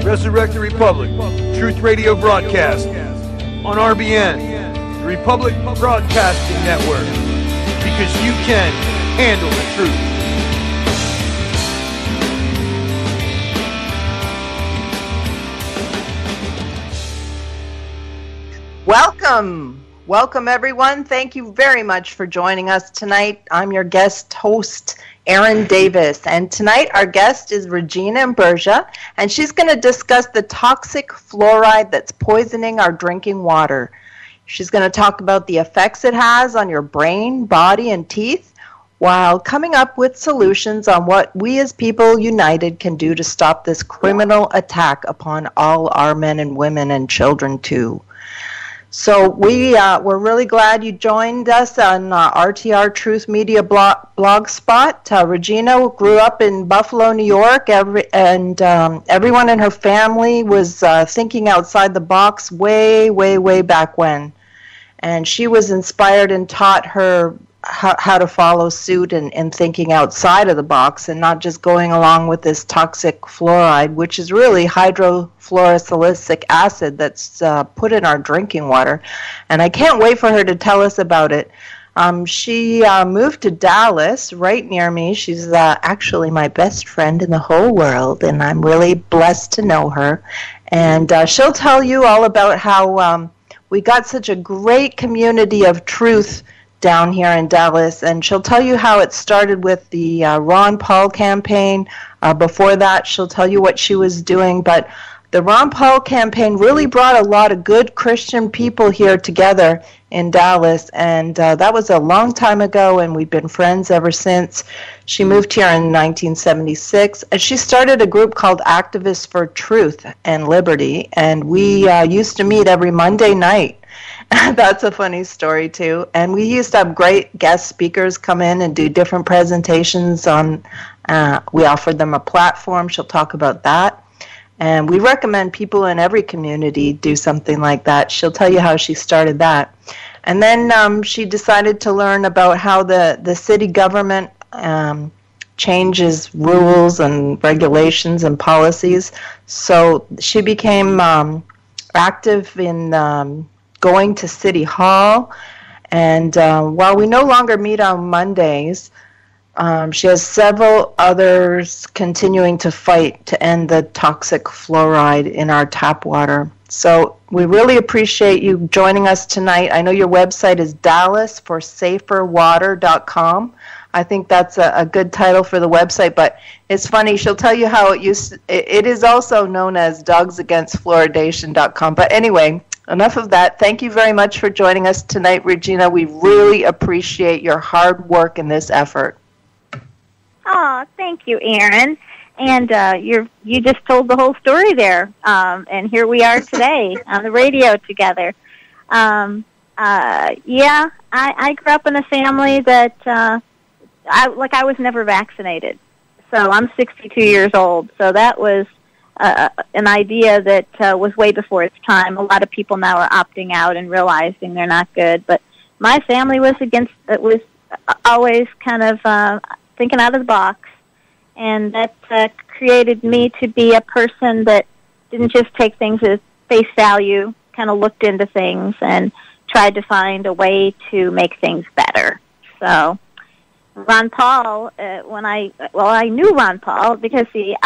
Resurrect the Republic, Truth Radio broadcast on RBN, the Republic Broadcasting Network, because you can handle the truth. Welcome everyone. Thank you very much for joining us tonight. I'm your guest host, ERIN Davis, and tonight our guest is Regina Imburgia, and she's going to discuss the toxic fluoride that's poisoning our drinking water. She's going to talk about the effects it has on your brain, body, and teeth, while coming up with solutions on what we as people united can do to stop this criminal attack upon all our men and women and children too. So we're really glad you joined us on RTR Truth Media blog spot. Regina grew up in Buffalo, New York, and everyone in her family was thinking outside the box way, way, way back when. And she was inspired and taught her how to follow suit and thinking outside of the box and not just going along with this toxic fluoride, which is really hydrofluorosilicic acid that's put in our drinking water. And I can't wait for her to tell us about it. She moved to Dallas, right near me. She's actually my best friend in the whole world, and I'm really blessed to know her. And she'll tell you all about how we got such a great community of truth down here in Dallas, and she'll tell you how it started with the Ron Paul campaign. Before that, she'll tell you what she was doing, but the Ron Paul campaign really brought a lot of good Christian people here together in Dallas, and that was a long time ago, and we've been friends ever since. She moved here in 1976, and she started a group called Activists for Truth and Liberty, and we used to meet every Monday night. That's a funny story, too. And we used to have great guest speakers come in and do different presentations on, we offered them a platform. She'll talk about that. And we recommend people in every community do something like that. She'll tell you how she started that. And then she decided to learn about how the city government changes rules and regulations and policies. So she became active in going to City Hall, and while we no longer meet on Mondays, she has several others continuing to fight to end the toxic fluoride in our tap water. So we really appreciate you joining us tonight. I know your website is dallasforsaferwater.com. I think that's a good title for the website, but it's funny. She'll tell you how it is also known as dogsagainstfluoridation.com. But anyway, enough of that. Thank you very much for joining us tonight, Regina. We really appreciate your hard work in this effort. Oh, thank you, ERIN. And you just told the whole story there. And here we are today on the radio together. I grew up in a family that I was never vaccinated. So I'm 62 years old. So that was an idea that was way before its time. A lot of people now are opting out and realizing they're not good. But my family was was always kind of thinking out of the box. And that created me to be a person that didn't just take things as face value, kind of looked into things and tried to find a way to make things better. So Ron Paul, I knew Ron Paul because he's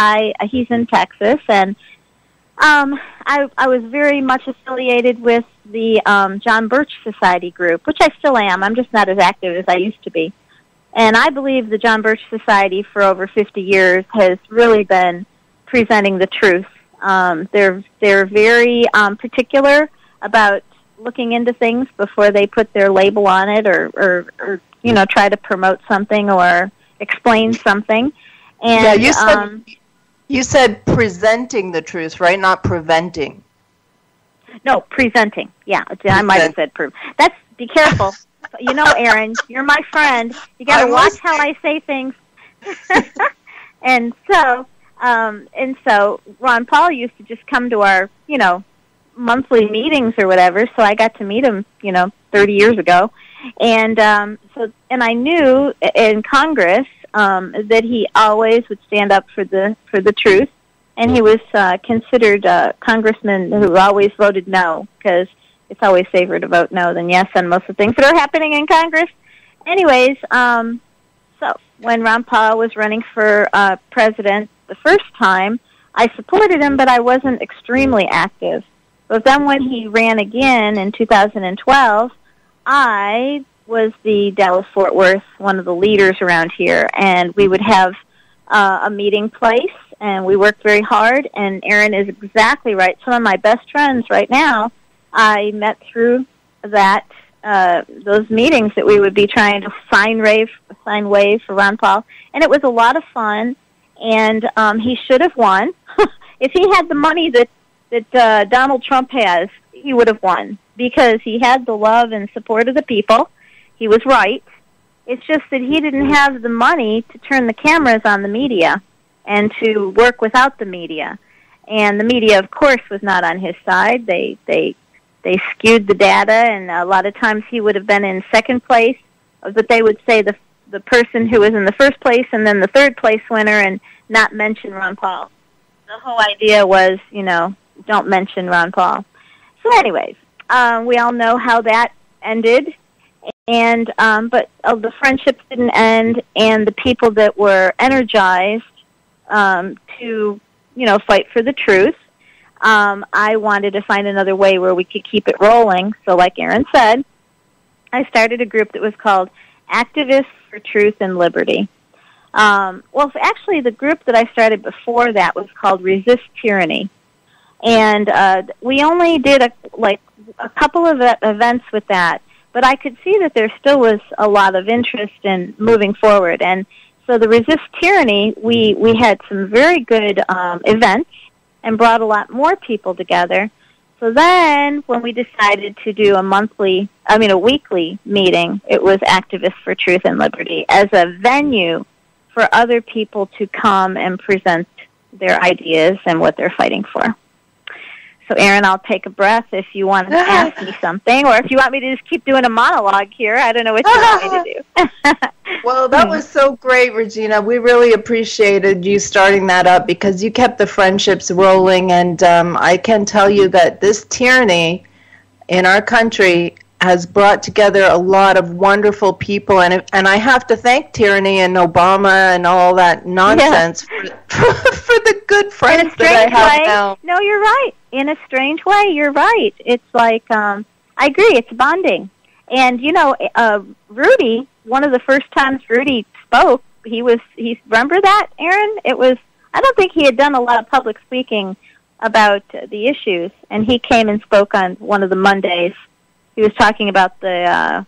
in Texas, and I was very much affiliated with the John Birch Society group, which I still am. I'm just not as active as I used to be. And I believe the John Birch Society for over 50 years has really been presenting the truth. They're very particular about looking into things before they put their label on it or try to promote something or explain something. And yeah, you said presenting the truth, right? Not preventing. No, presenting. Yeah, I might have said be careful. You know, ERIN, you're my friend. You got to watch how I say things. And so Ron Paul used to just come to our, monthly meetings or whatever. So I got to meet him, 30 years ago. And I knew in Congress that he always would stand up for the truth and he was considered a congressman who always voted no, because it's always safer to vote no than yes on most of the things that are happening in Congress. Anyways, so when Ron Paul was running for president the first time, I supported him, but I wasn't extremely active. But then when he ran again in 2012, I was the Dallas-Fort Worth, one of the leaders around here, and we would have a meeting place, and we worked very hard, and Erin is exactly right. Some of my best friends right now, I met through that, those meetings that we would be trying to sign wave for Ron Paul, and it was a lot of fun, and he should have won. If he had the money that Donald Trump has, he would have won, because he had the love and support of the people. He was right. It's just that he didn't have the money to turn the cameras on the media and to work without the media. And the media, of course, was not on his side. They skewed the data, and a lot of times he would have been in second place, but they would say the person who was in the first place and then the third place winner, and not mention Ron Paul. The whole idea was, don't mention Ron Paul. So anyways, we all know how that ended. And but the friendships didn't end, and the people that were energized to, fight for the truth, I wanted to find another way where we could keep it rolling. So like Erin said, I started a group that was called Activists for Truth and Liberty. Well, actually, the group that I started before that was called Resist Tyranny. And we only did a couple of events with that. But I could see that there still was a lot of interest in moving forward. And so the Resist Tyranny, we had some very good events and brought a lot more people together. So then when we decided to do a weekly meeting, it was Activists for Truth and Liberty as a venue for other people to come and present their ideas and what they're fighting for. So, Erin, I'll take a breath if you want to ask me something, or if you want me to just keep doing a monologue here. I don't know what you want me to do. Well, that was so great, Regina. We really appreciated you starting that up, because you kept the friendships rolling, and I can tell you that this tyranny in our country has brought together a lot of wonderful people, and I have to thank tyranny and Obama and all that nonsense for the good friends that I have now. No, you're right. In a strange way, you're right. It's like, I agree, it's bonding. And, Rudy, one of the first times Rudy spoke, remember that, Erin? I don't think he had done a lot of public speaking about the issues, and he came and spoke on one of the Mondays. He was talking about the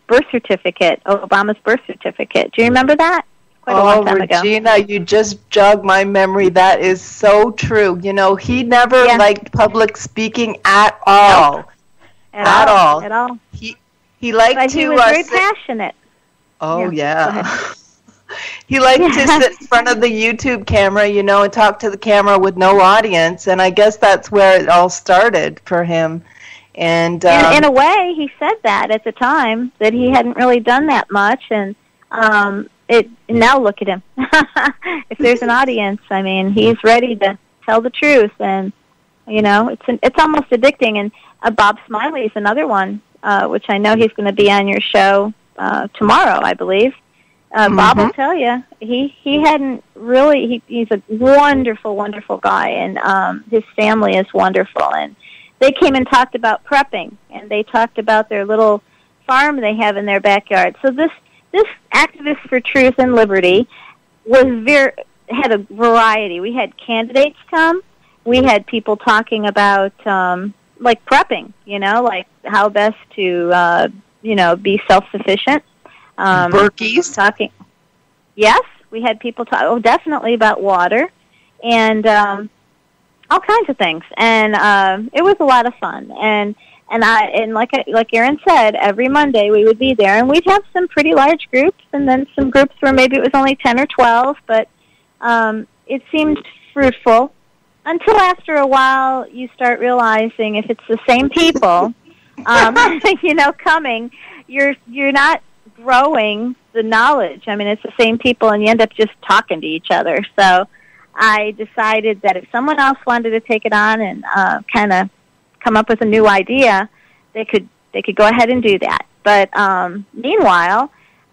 birth certificate, Obama's birth certificate. Do you remember that? Quite a long time ago. Regina, you just jogged my memory. That is so true. He never liked public speaking at all. Nope. At all. He liked but to. He was very passionate. Oh yeah. He liked to sit in front of the YouTube camera, and talk to the camera with no audience. And I guess that's where it all started for him. And in a way, he said that at the time, that he hadn't really done that much, and now look at him. If there's an audience, he's ready to tell the truth, and it's almost addicting. And Bob Smiley is another one, which I know he's going to be on your show tomorrow, I believe. Bob will tell you he hadn't really. He's a wonderful, wonderful guy, and his family is wonderful, and they came and talked about prepping, and they talked about their little farm they have in their backyard. So this Activists for Truth and Liberty had a variety. We had candidates come. We had people talking about prepping, like how best to be self-sufficient. Berkeys talking. Yes, we had people talk. Definitely about water, and all kinds of things, and it was a lot of fun. And like Erin said, every Monday we would be there, and we'd have some pretty large groups, and then some groups where maybe it was only 10 or 12, but it seemed fruitful until after a while you start realizing if it's the same people, coming, you're not growing the knowledge. It's the same people, and you end up just talking to each other. So I decided that if someone else wanted to take it on and kind of come up with a new idea, they could go ahead and do that. But meanwhile,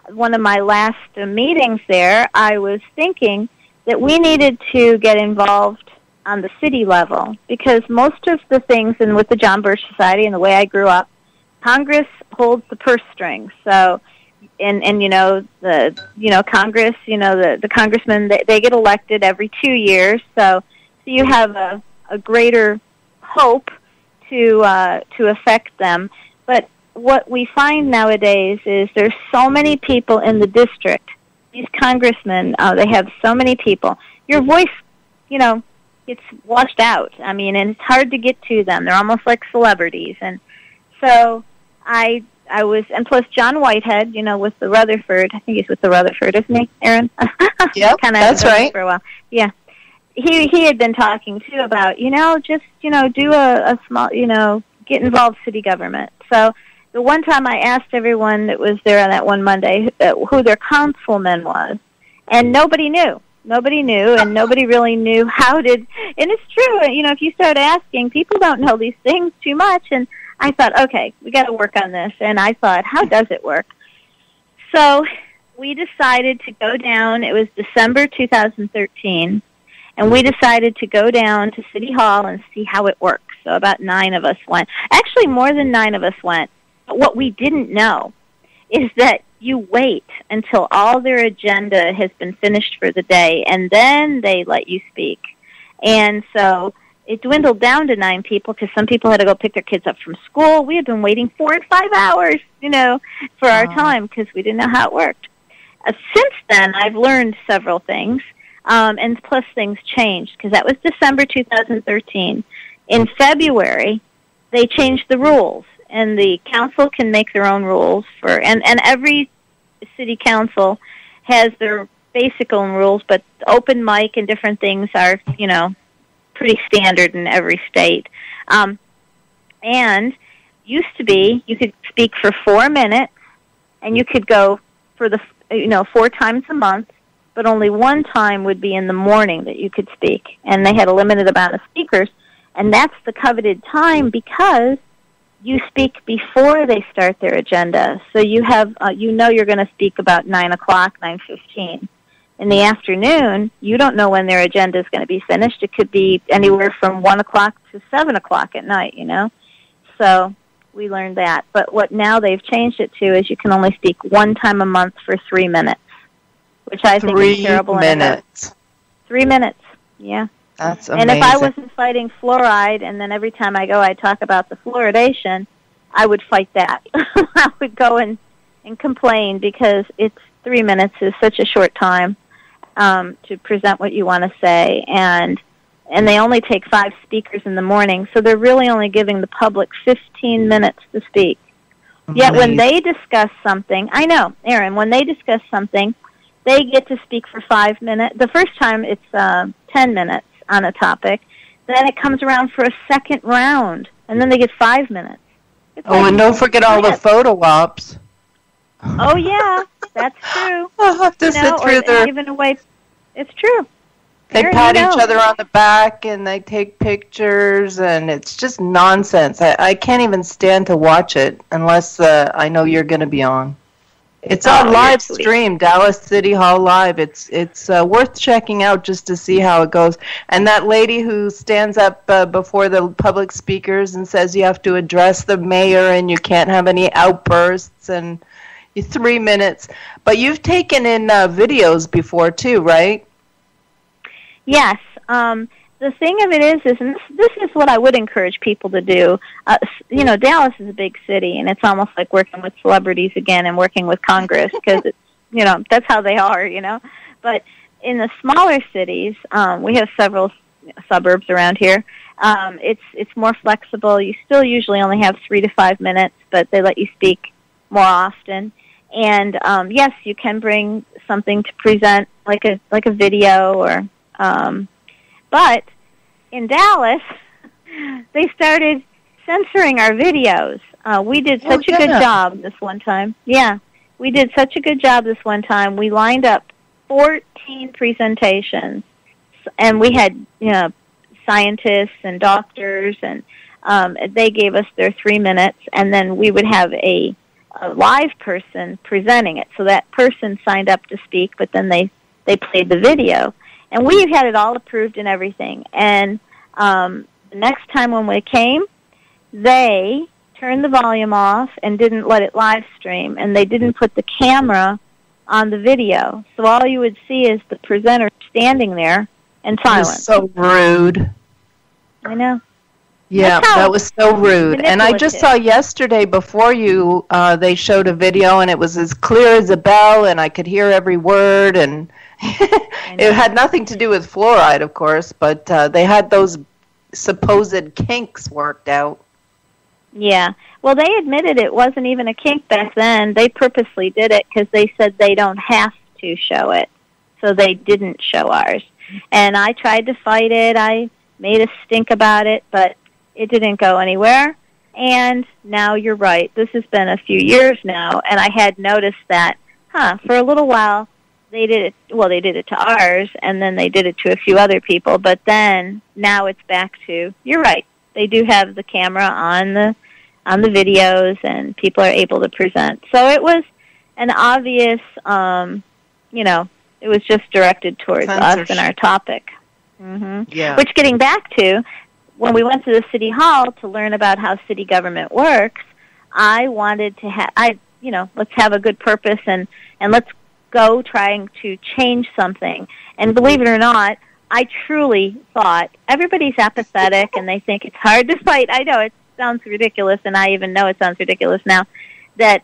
one of my last meetings there, I was thinking that we needed to get involved on the city level, because most of the things, and with the John Birch Society and the way I grew up, Congress holds the purse strings. So, and Congress, the congressmen, they get elected every 2 years. So you have a greater hope to affect them. But what we find nowadays is there's so many people in the district. These congressmen, they have so many people. Your voice, gets washed out. I mean, and it's hard to get to them. They're almost like celebrities. And so I was, and plus John Whitehead, with the Rutherford, I think he's with the Rutherford, isn't he, Erin? Yep, that's right. For a while. Yeah. He had been talking, too, about, just, do a small, get involved city government. So the one time I asked everyone that was there on that one Monday who their councilman was, and nobody knew. Nobody knew, and nobody really knew how did, and it's true, if you start asking, people don't know these things too much, and I thought, okay, we got to work on this, and I thought, how does it work? So we decided to go down, it was December 2013, and we decided to go down to City Hall and see how it works. So about 9 of us went. Actually, more than 9 of us went. But what we didn't know is that you wait until all their agenda has been finished for the day, and then they let you speak. And so it dwindled down to 9 people because some people had to go pick their kids up from school. We had been waiting 4 and 5 hours, for our time because we didn't know how it worked. Since then, I've learned several things, and plus things changed because that was December 2013. In February, they changed the rules, and the council can make their own rules and every city council has their basic own rules, but open mic and different things are, pretty standard in every state. And used to be you could speak for 4 minutes, and you could go for 4 times a month, but only 1 time would be in the morning that you could speak, and they had a limited amount of speakers, and that's the coveted time because you speak before they start their agenda. So you have, you're going to speak about 9 o'clock, 9:15. In the afternoon, you don't know when their agenda is going to be finished. It could be anywhere from 1 o'clock to 7 o'clock at night, So we learned that. But what now they've changed it to is you can only speak 1 time a month for 3 minutes, which I think is terrible. 3 minutes. 3 minutes, yeah. That's amazing. And if I wasn't fighting fluoride, and then every time I go I talk about the fluoridation, I would fight that. I would go and complain because 3 minutes is such a short time to present what you want to say. And they only take 5 speakers in the morning, so they're really only giving the public 15 minutes to speak. Yet when they discuss something, I know, Erin, when they discuss something, they get to speak for 5 minutes. The first time it's 10 minutes on a topic. Then it comes around for a second round, and then they get 5 minutes. And don't forget all the photo ops. Oh, yeah, that's true. I'll have to sit through their... Giving away. It's true. They pat each other on the back, and they take pictures, and it's just nonsense. I can't even stand to watch it unless I know you're going to be on. It's on live stream, Dallas City Hall Live. It's worth checking out just to see how it goes. And that lady who stands up before the public speakers and says you have to address the mayor and you can't have any outbursts and 3 minutes. But you've taken in videos before too, right? Yes. The thing of it is and this is what I would encourage people to do. Dallas is a big city, and it's almost like working with celebrities again and working with Congress because it's, that's how they are, But in the smaller cities, we have several suburbs around here. It's more flexible. You still usually only have 3 to 5 minutes, but they let you speak more often. And yes, you can bring something to present, like a video or. But in Dallas, they started censoring our videos. We did such a good job this one time. Yeah, we did such a good job this one time. We lined up 14 presentations, and we had, scientists and doctors, and they gave us their 3 minutes, and then we would have a live person presenting it. So that person signed up to speak, but then they played the video. And we had it all approved and everything. And the next time when we came, they turned the volume off and didn't let it live stream, and they didn't put the camera on the video. So all you would see is the presenter standing there and silent. It was so rude. I know. Yeah, that was so rude. And I just saw yesterday before you, they showed a video, and it was as clear as a bell, and I could hear every word, and it had nothing to do with fluoride, of course, but they had those supposed kinks worked out. Yeah. Well, they admitted it wasn't even a kink back then. They purposely did it because they said they don't have to show it, so they didn't show ours. And I tried to fight it. I made a stink about it, but it didn't go anywhere. And now you're right. This has been a few years now, and I had noticed that, for a little while, they did it to ours, and then they did it to a few other people, but then now it's back to, you're right, they do have the camera on the videos, and people are able to present. So it was an obvious, it was just directed towards us and our topic. Mm-hmm. Yeah. Which, getting back to, when we went to the city hall to learn about how city government works, I wanted to let's have a good purpose, and let's go trying to change something. And believe it or not, I truly thought everybody's apathetic and they think it's hard to fight. I know it sounds ridiculous, and I even know it sounds ridiculous now, that,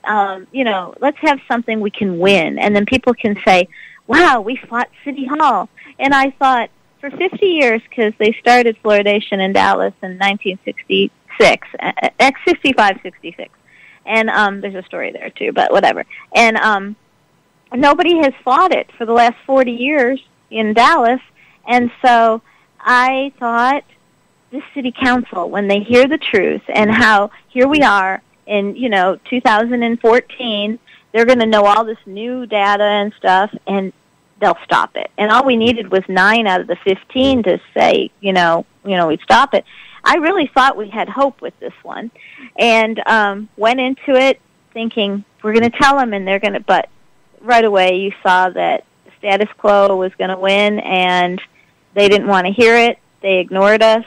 let's have something we can win. And then people can say, wow, we fought City Hall. And I thought, for 50 years, because they started fluoridation in Dallas in 1966, 65, 66. And there's a story there, too, but whatever. And nobody has fought it for the last 40 years in Dallas. And so I thought, this city council, when they hear the truth and how here we are in, 2014, they're going to know all this new data and stuff, and they'll stop it. And all we needed was 9 out of the 15 to say, we'd stop it. I really thought we had hope with this one, and went into it thinking, we're going to tell them, and they're going to, but right away you saw that the status quo was going to win, and they didn't want to hear it. They ignored us.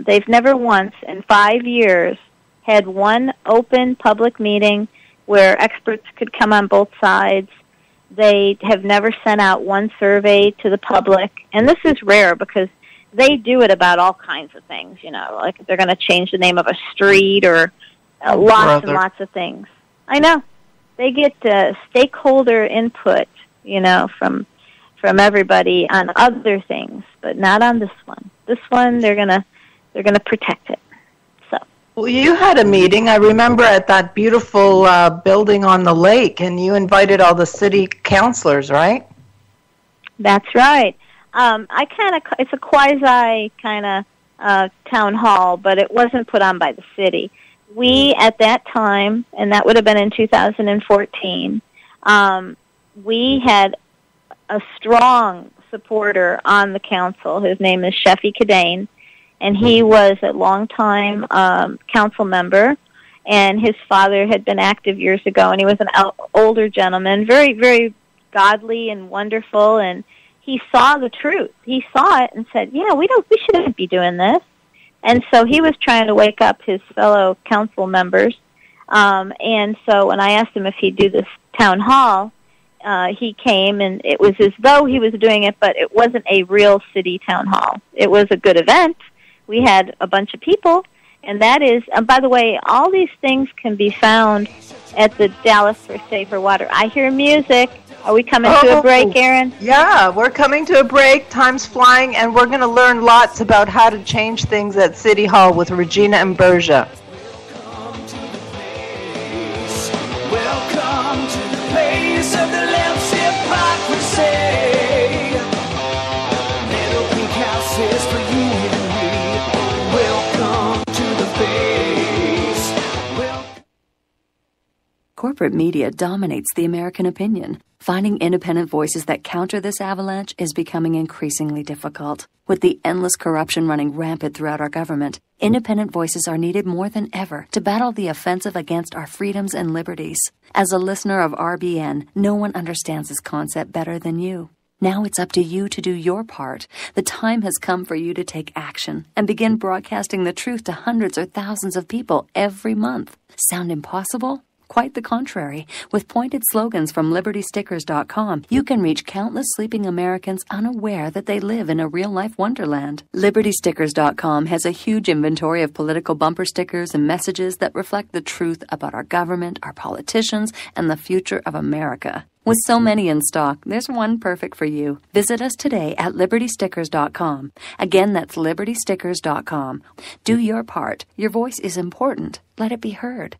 They've never once in 5 years had one open public meeting where experts could come on both sides. They have never sent out one survey to the public, and this is rare because they do it about all kinds of things, like if they're going to change the name of a street or lots and lots of things. I know. They get stakeholder input, from everybody on other things, but not on this one. This one, they're gonna protect it. So. Well, you had a meeting, I remember, at that beautiful building on the lake, and you invited all the city councilors, right? That's right. It's a quasi kind of town hall, but it wasn't put on by the city. We, at that time, and that would have been in 2014, we had a strong supporter on the council. His name is Schaeffer Cox, and he was a longtime council member, and his father had been active years ago, and he was an older gentleman, very, very godly and wonderful, and he saw the truth. He saw it and said, we shouldn't be doing this. And so he was trying to wake up his fellow council members. And so when I asked him if he'd do this town hall, he came, and it was as though he was doing it, but it wasn't a real city town hall. It was a good event. We had a bunch of people, and that is, by the way, all these things can be found at the Dallas for Safer Water. I hear music. Are we coming to a break, Erin? Yeah, we're coming to a break. Time's flying, and we're going to learn lots about how to change things at City Hall with Regina Imburgia. Welcome to the place of the lamb's hypocrisy. Little pink houses for you and me. Welcome to the face. Corporate corporate media dominates the American opinion. Finding independent voices that counter this avalanche is becoming increasingly difficult. With the endless corruption running rampant throughout our government, independent voices are needed more than ever to battle the offensive against our freedoms and liberties. As a listener of RBN, no one understands this concept better than you. Now it's up to you to do your part. The time has come for you to take action and begin broadcasting the truth to hundreds or thousands of people every month. Sound impossible? Quite the contrary. With pointed slogans from LibertyStickers.com, you can reach countless sleeping Americans unaware that they live in a real-life wonderland. LibertyStickers.com has a huge inventory of political bumper stickers and messages that reflect the truth about our government, our politicians, and the future of America. With so many in stock, there's one perfect for you. Visit us today at LibertyStickers.com. Again, that's LibertyStickers.com. Do your part. Your voice is important. Let it be heard.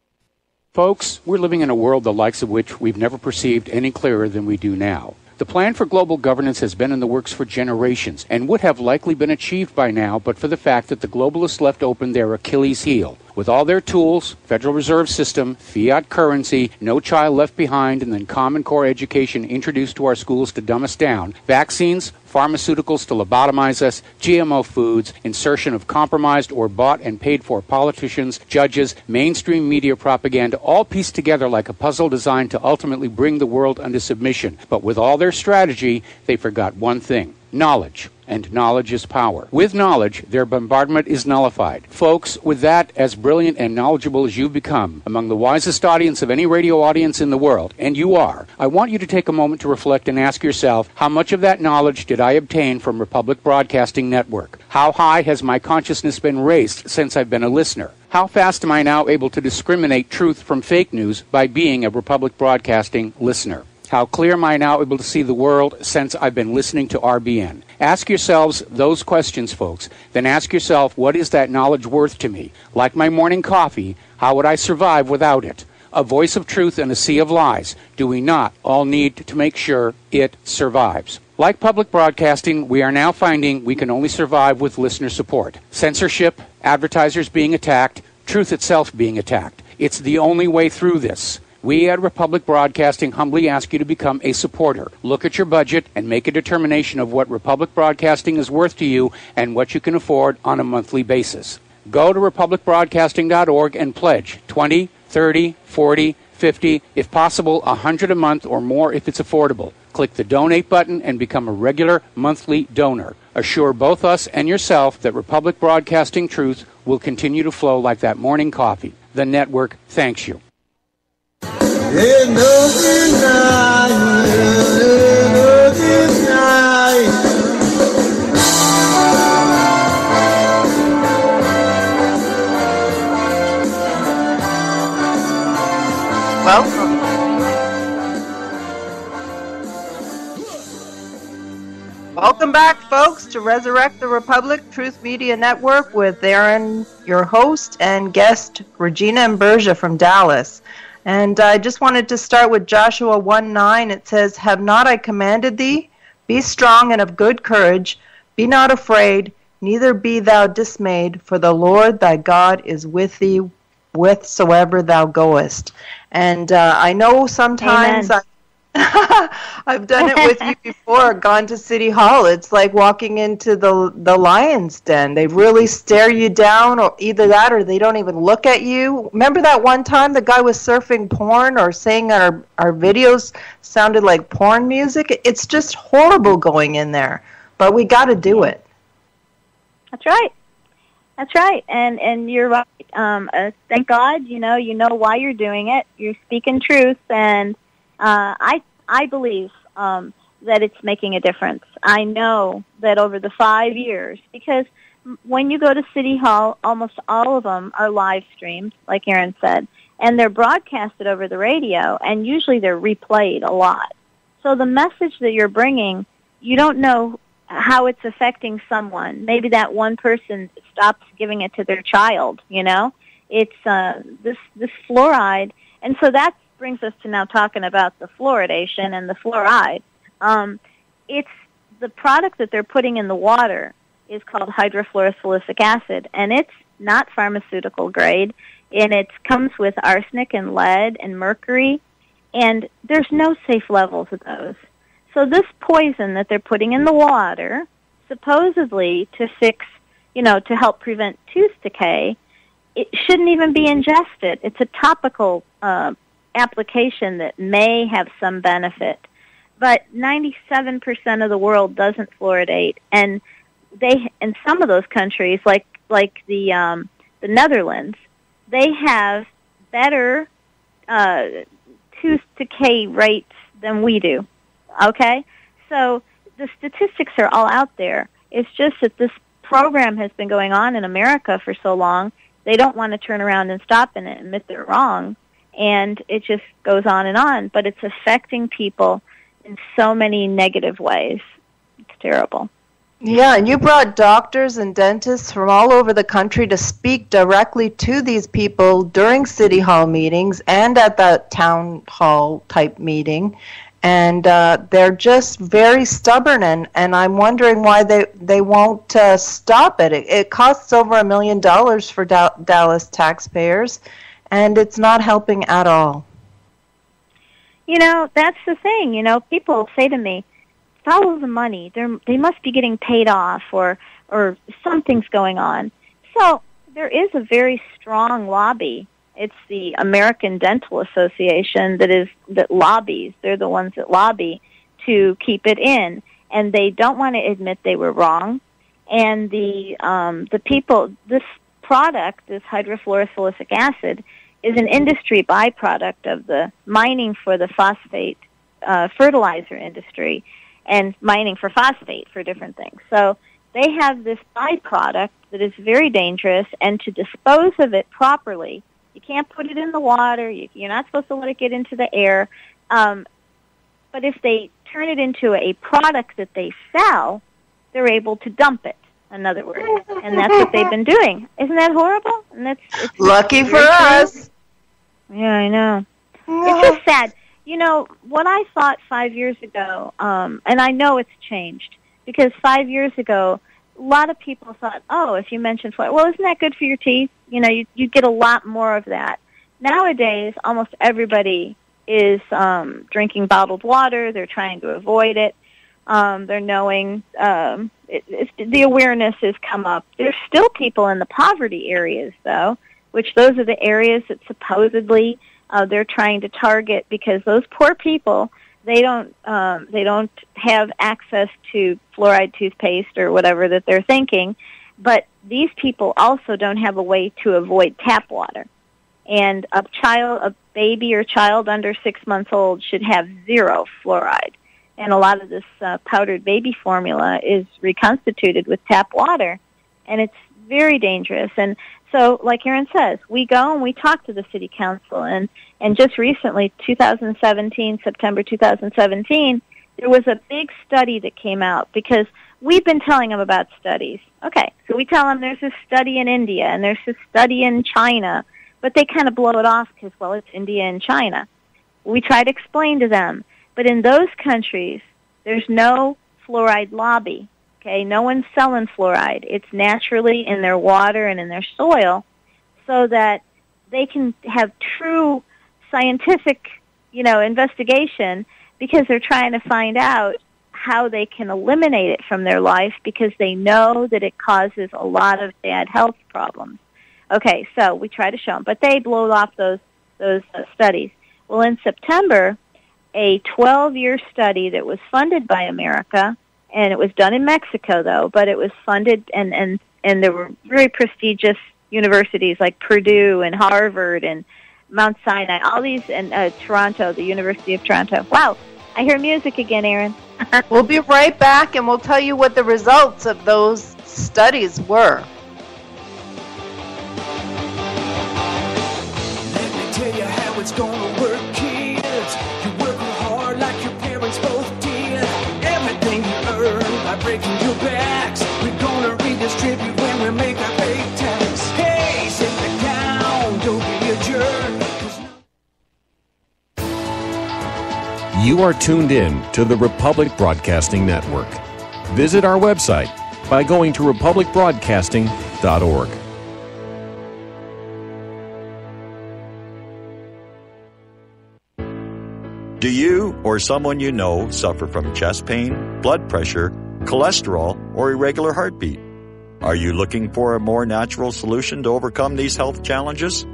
Folks, we're living in a world the likes of which we've never perceived any clearer than we do now. The plan for global governance has been in the works for generations and would have likely been achieved by now but for the fact that the globalists left open their Achilles heel. With all their tools, Federal Reserve System, fiat currency, no child left behind, and then Common Core education introduced to our schools to dumb us down, vaccines, pharmaceuticals to lobotomize us, GMO foods, insertion of compromised or bought and paid for politicians, judges, mainstream media propaganda, all pieced together like a puzzle designed to ultimately bring the world under submission. But with all their strategy, they forgot one thing: knowledge. And knowledge is power. With knowledge, their bombardment is nullified. Folks, with that, as brilliant and knowledgeable as you've become, among the wisest audience of any radio audience in the world, and you are, I want you to take a moment to reflect and ask yourself, how much of that knowledge did I obtain from Republic Broadcasting Network? How high has my consciousness been raised since I've been a listener? How fast am I now able to discriminate truth from fake news by being a Republic Broadcasting listener? How clear am I now able to see the world since I've been listening to RBN? Ask yourselves those questions, folks. Then ask yourself, what is that knowledge worth to me? Like my morning coffee, how would I survive without it? A voice of truth in a sea of lies. Do we not all need to make sure it survives? Like public broadcasting, we are now finding we can only survive with listener support. Censorship, advertisers being attacked, truth itself being attacked. It's the only way through this. We at Republic Broadcasting humbly ask you to become a supporter. Look at your budget and make a determination of what Republic Broadcasting is worth to you and what you can afford on a monthly basis. Go to republicbroadcasting.org and pledge $20, $30, $40, $50, if possible, $100 a month or more if it's affordable. Click the donate button and become a regular monthly donor. Assure both us and yourself that Republic Broadcasting truth will continue to flow like that morning coffee. The network thanks you. Welcome back, folks, to Resurrect the Republic Truth Media Network with Erin, your host, and guest, Regina Imburgia from Dallas. And I just wanted to start with Joshua 1:9. It says, "Have not I commanded thee? Be strong and of good courage. Be not afraid, neither be thou dismayed, for the Lord thy God is with thee whithersoever thou goest." And I know sometimes I've done it with you before, gone to City Hall. It's like walking into the lion's den. They really stare you down, or either that or they don't even look at you. Remember that one time the guy was surfing porn or saying our videos sounded like porn music? It's just horrible going in there, but we got to do it. That's right. That's right, and you're right. Thank God, you know why you're doing it. You're speaking truth, and I believe that it's making a difference. I know that over the 5 years, because when you go to City Hall, almost all of them are live streamed, like Erin said, and they're broadcasted over the radio, and usually they're replayed a lot. So the message that you're bringing, you don't know how it's affecting someone. Maybe that one person stops giving it to their child, It's this fluoride, and so that brings us to now talking about the fluoridation and the fluoride. It's the product that they're putting in the water is called hydrofluorosilicic acid, and it's not pharmaceutical grade, and it comes with arsenic and lead and mercury, And there's no safe levels of those. So this poison that they're putting in the water, supposedly to fix, to help prevent tooth decay, it shouldn't even be ingested. It's a topical application that may have some benefit. But 97% of the world doesn't fluoridate, and in some of those countries, like the Netherlands, they have better tooth decay rates than we do. Okay? So the statistics are all out there. It's just that this program has been going on in America for so long, they don't want to turn around and stop and admit they're wrong. And it just goes on, but it's affecting people in so many negative ways. It's terrible. Yeah, and you brought doctors and dentists from all over the country to speak directly to these people during City Hall meetings and at that town hall type meeting. And they're just very stubborn, and I'm wondering why they won't stop it. It costs over $1 million for Dallas taxpayers, and it's not helping at all. That's the thing. People say to me, follow the money. They must be getting paid off, or something's going on. So there is a very strong lobby. It's the American Dental Association that lobbies. They're the ones that lobby to keep it in, and they don't want to admit they were wrong. And the people, this product, this hydrofluorosilicic acid, is an industry byproduct of the mining for the phosphate fertilizer industry and mining for phosphate for different things. So they have this byproduct that is very dangerous, and to dispose of it properly, you can't put it in the water. You're not supposed to let it get into the air. But if they turn it into a product that they sell, they're able to dump it, in other words. And that's what they've been doing. Isn't that horrible? And it's lucky for us. Yeah, I know. It's just sad. What I thought 5 years ago, and I know it's changed, because 5 years ago, a lot of people thought, if you mention fluoride, well, isn't that good for your teeth? You get a lot more of that. Nowadays, almost everybody is drinking bottled water. They're trying to avoid it. They're knowing the awareness has come up. There's still people in the poverty areas, though, which those are the areas that supposedly they're trying to target, because those poor people, they don't have access to fluoride toothpaste or whatever that they're thinking. But these people also don't have a way to avoid tap water. And a baby or child under 6 months old should have 0 fluoride. And a lot of this powdered baby formula is reconstituted with tap water, and it's very dangerous. And so, like Erin says, we go and we talk to the city council, and just recently, September 2017, there was a big study that came out, because we've been telling them about studies. Okay, so we tell them there's this study in India and there's this study in China, but they kind of blow it off because, well, it's India and China. We try to explain to them, but in those countries, there's no fluoride lobby. Okay, no one's selling fluoride. It's naturally in their water and in their soil, so that they can have true scientific, investigation, because they're trying to find out how they can eliminate it from their life, because they know that it causes a lot of bad health problems. Okay, so we try to show them, but they blow off those studies. Well, in September, a 12-year study that was funded by America, and it was done in Mexico, though, but it was funded, and there were very prestigious universities like Purdue and Harvard and Mount Sinai, all these, and Toronto, the University of Toronto. Wow, I hear music again, Erin. We'll be right back, and we'll tell you what the results of those studies were. Let me tell you how it's gonna work, kids. You're working hard like your parents both did. Everything you earn by breaking your backs, we're gonna redistribute when we make our pay tax. Hey, sit back down, don't be a jerk. You are tuned in to the Republic Broadcasting Network. Visit our website by going to republicbroadcasting.org. Do you or someone you know suffer from chest pain, blood pressure, cholesterol, or irregular heartbeat? Are you looking for a more natural solution to overcome these health challenges?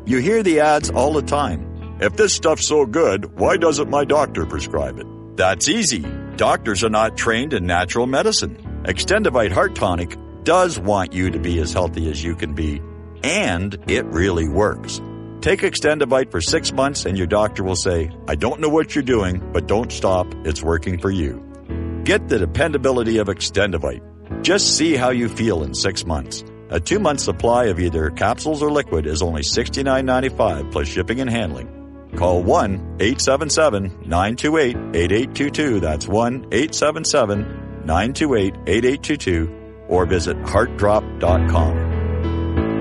You hear the ads all the time. If this stuff's so good, why doesn't my doctor prescribe it? That's easy. Doctors are not trained in natural medicine. Extendivite Heart Tonic does want you to be as healthy as you can be, and it really works. Take Extendivite for 6 months and your doctor will say, I don't know what you're doing, but don't stop. It's working for you. Get the dependability of Extendivite. Just see how you feel in 6 months. A 2-month supply of either capsules or liquid is only $69.95 plus shipping and handling. Call 1-877-928-8822. That's 1-877-928-8822 or visit heartdrop.com.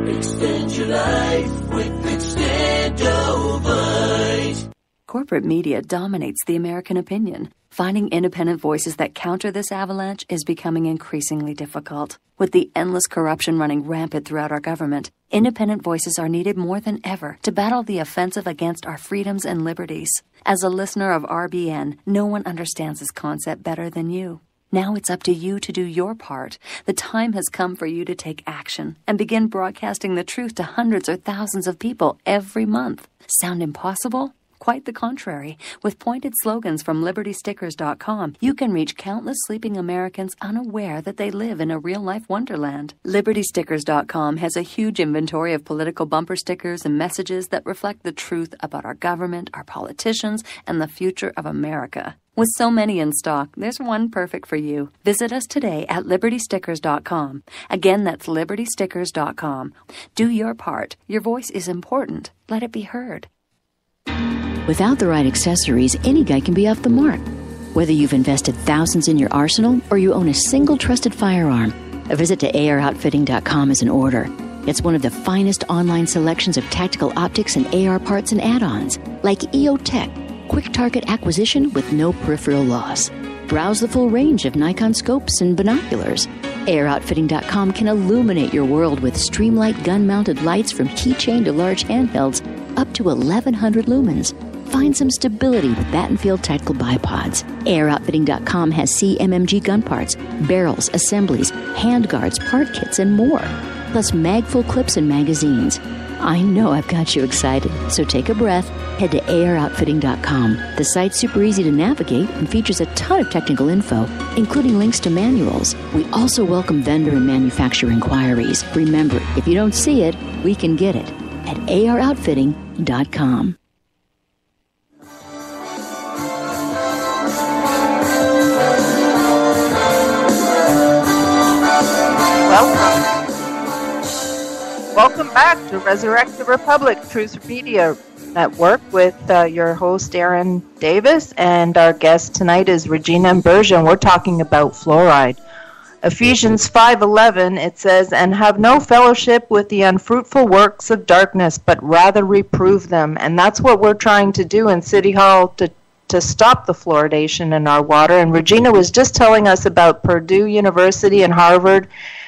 Extend your life with Extendivite. Corporate media dominates the American opinion. Finding independent voices that counter this avalanche is becoming increasingly difficult. With the endless corruption running rampant throughout our government, independent voices are needed more than ever to battle the offensive against our freedoms and liberties. As a listener of RBN, no one understands this concept better than you. Now it's up to you to do your part. The time has come for you to take action and begin broadcasting the truth to hundreds or thousands of people every month. Sound impossible? Quite the contrary. With pointed slogans from LibertyStickers.com, you can reach countless sleeping Americans unaware that they live in a real-life wonderland. LibertyStickers.com has a huge inventory of political bumper stickers and messages that reflect the truth about our government, our politicians, and the future of America. With so many in stock, there's one perfect for you. Visit us today at LibertyStickers.com. Again, that's LibertyStickers.com. Do your part. Your voice is important. Let it be heard. Without the right accessories, any guy can be off the mark. Whether you've invested thousands in your arsenal or you own a single trusted firearm, a visit to AROutfitting.com is in order. It's one of the finest online selections of tactical optics and AR parts and add-ons, like EOTech, quick target acquisition with no peripheral loss. Browse the full range of Nikon scopes and binoculars. AROutfitting.com can illuminate your world with Streamlight gun-mounted lights from keychain to large handhelds up to 1,100 lumens. Find some stability with Battenfield tactical bipods. AROutfitting.com has CMMG gun parts, barrels, assemblies, handguards, part kits, and more. Plus mag-full clips and magazines. I know I've got you excited, so take a breath. Head to AROutfitting.com. The site's super easy to navigate and features a ton of technical info, including links to manuals. We also welcome vendor and manufacturer inquiries. Remember, if you don't see it, we can get it at AROutfitting.com. Welcome back to Resurrect the Republic Truth Media Network with your host, Erin Davis, and our guest tonight is Regina Imburgia, and we're talking about fluoride. Ephesians 5:11, it says, and have no fellowship with the unfruitful works of darkness, but rather reprove them. And that's what we're trying to do in City Hall to stop the fluoridation in our water. And Regina was just telling us about Purdue University and Harvard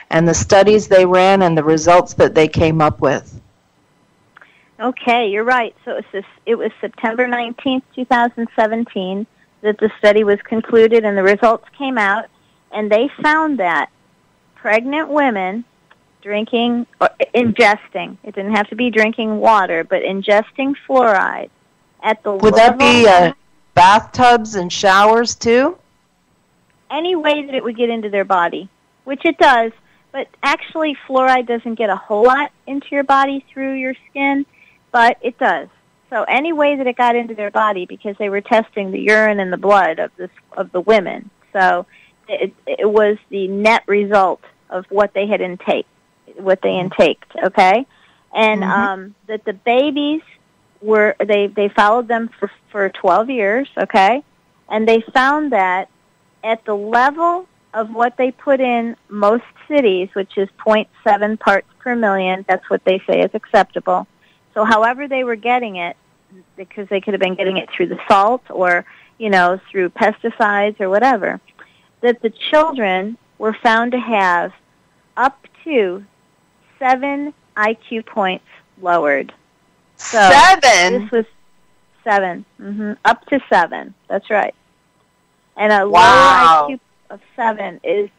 and the studies they ran and the results that they came up with. Okay, you're right. So it was September 19th, 2017 that the study was concluded and the results came out, and they found that pregnant women drinking or ingesting, it didn't have to be drinking water, but ingesting fluoride at the Would that be bathtubs and showers too? Any way that it would get into their body, which it does. But actually, fluoride doesn't get a whole lot into your body through your skin, but it does. So any way that it got into their body, because they were testing the urine and the blood of the women. So it was the net result of what they had intaked, okay? And that the babies were, they followed them for 12 years, okay? And they found that at the level of what they put in most cities, which is 0.7 parts per million, that's what they say is acceptable. So however they were getting it, because they could have been getting it through the salt or, through pesticides or whatever, that the children were found to have up to 7 IQ points lowered. So 7? This was 7. Up to 7. That's right. And a lower IQ of 7 is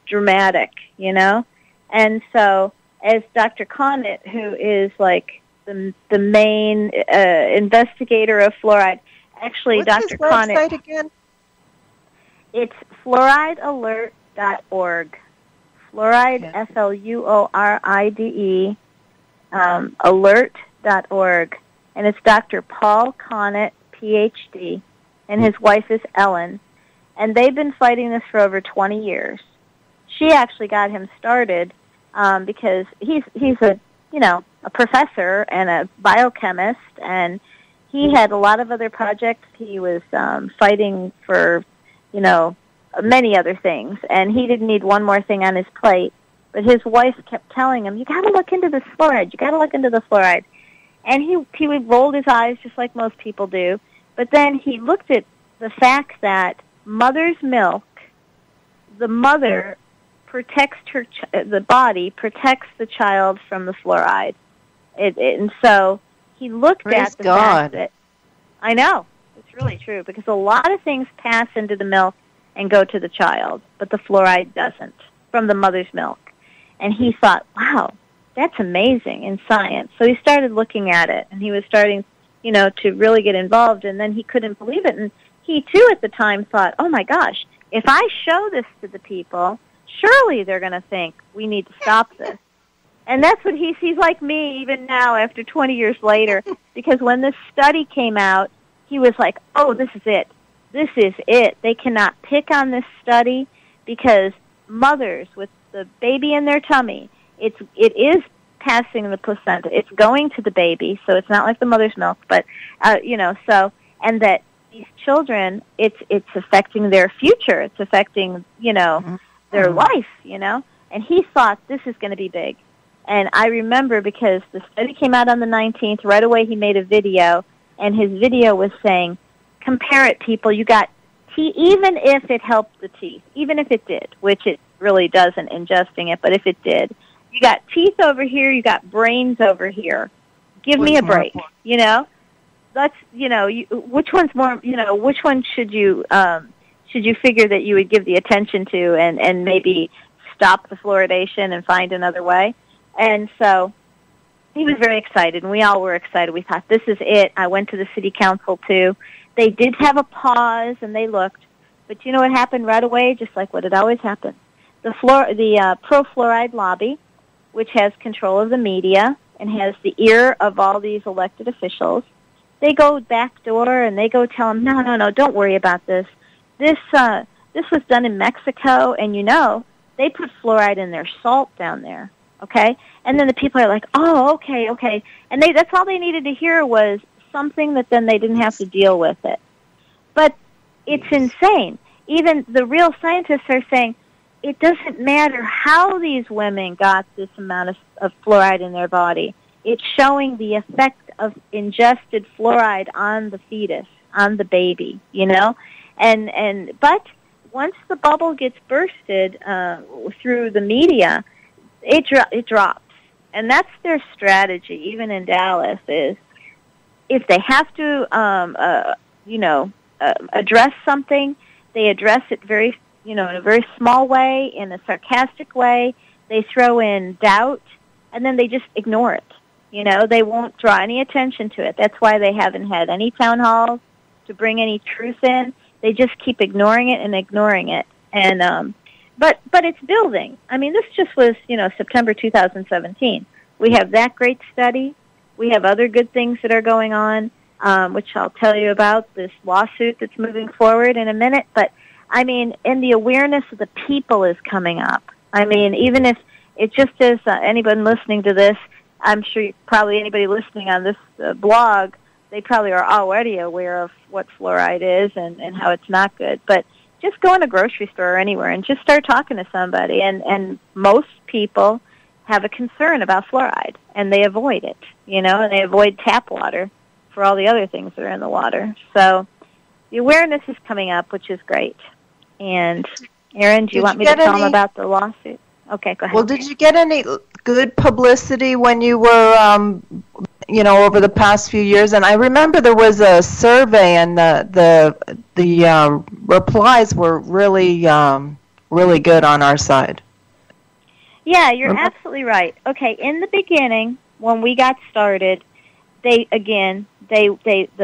dramatic, you know? And so, as Dr. Conant, who is like the main investigator of fluoride, actually, What's Dr. his Conant. website again? It's fluoridealert.org. Fluoride, FLUORIDE, alert.org. And it's Dr. Paul Conant, Ph.D., and his wife is Ellen. And they've been fighting this for over 20 years. She actually got him started because he's a professor and a biochemist, and he had a lot of other projects. He was fighting for, many other things, and he didn't need one more thing on his plate. But his wife kept telling him, "You got to look into this fluoride. You got to look into the fluoride." And he rolled his eyes just like most people do. But then he looked at the fact that mother's milk, the mother protects the body protects the child from the fluoride. And so he looked at the fact that, I know, it's really true, because a lot of things pass into the milk and go to the child, but the fluoride doesn't from the mother's milk. And he thought, wow, that's amazing in science. So he started looking at it, and he was starting, to really get involved, and then he couldn't believe it. And he, too, at the time thought, oh, my gosh, if I show this to the people, surely they're going to think we need to stop this. And that's what he's like me even now after 20 years later, because when this study came out, he was like, oh, this is it. This is it. They cannot pick on this study because mothers with the baby in their tummy, it is passing the placenta. It's going to the baby, so it's not like the mother's milk, but, and that these children, it's affecting their future. It's affecting, their life, And he thought, this is going to be big. And I remember because the study came out on the 19th, right away he made a video, and his video was saying, compare it, people. You got teeth, even if it helped the teeth, even if it did, which it really doesn't ingesting it, but if it did, you got teeth over here, you got brains over here. Give me a break, That's, which one's more, which one should you figure that you would give the attention to and maybe stop the fluoridation and find another way? And so he was very excited, and we all were excited. We thought, this is it. I went to the city council, too. They did have a pause, and they looked. But you know what happened right away, just like what had always happened? The pro-fluoride lobby, which has control of the media and has the ear of all these elected officials, they go back door, and they go tell them, no, don't worry about this. This was done in Mexico, and they put fluoride in their salt down there. Okay? And then the people are like, oh, okay. And that's all they needed to hear was something that then they didn't have to deal with it. But it's insane. Even the real scientists are saying it doesn't matter how these women got this amount of fluoride in their body. It's showing the effect of ingested fluoride on the fetus, on the baby, But once the bubble gets bursted through the media, it drops. And that's their strategy, even in Dallas, is if they have to, address something, they address it very, in a very small way, in a sarcastic way. They throw in doubt, and then they just ignore it. They won't draw any attention to it. That's why they haven't had any town halls to bring any truth in. They just keep ignoring it. And But it's building. I mean, this just was, September 2017. We have that great study. We have other good things that are going on, which I'll tell you about, this lawsuit that's moving forward in a minute. But, and the awareness of the people is coming up. Even if it just is anyone listening to this, I'm sure probably anybody listening on this blog, they probably are already aware of what fluoride is and how it's not good. But just go in a grocery store or anywhere and just start talking to somebody. And most people have a concern about fluoride, and they avoid it, and they avoid tap water for all the other things that are in the water. So the awareness is coming up, which is great. And, Erin, do you want me to tell them about the lawsuit? Okay, go ahead. Well, did you get any good publicity when you were over the past few years. And I remember there was a survey, and the replies were really good on our side. Yeah, you're absolutely right. Okay, in the beginning, when we got started, the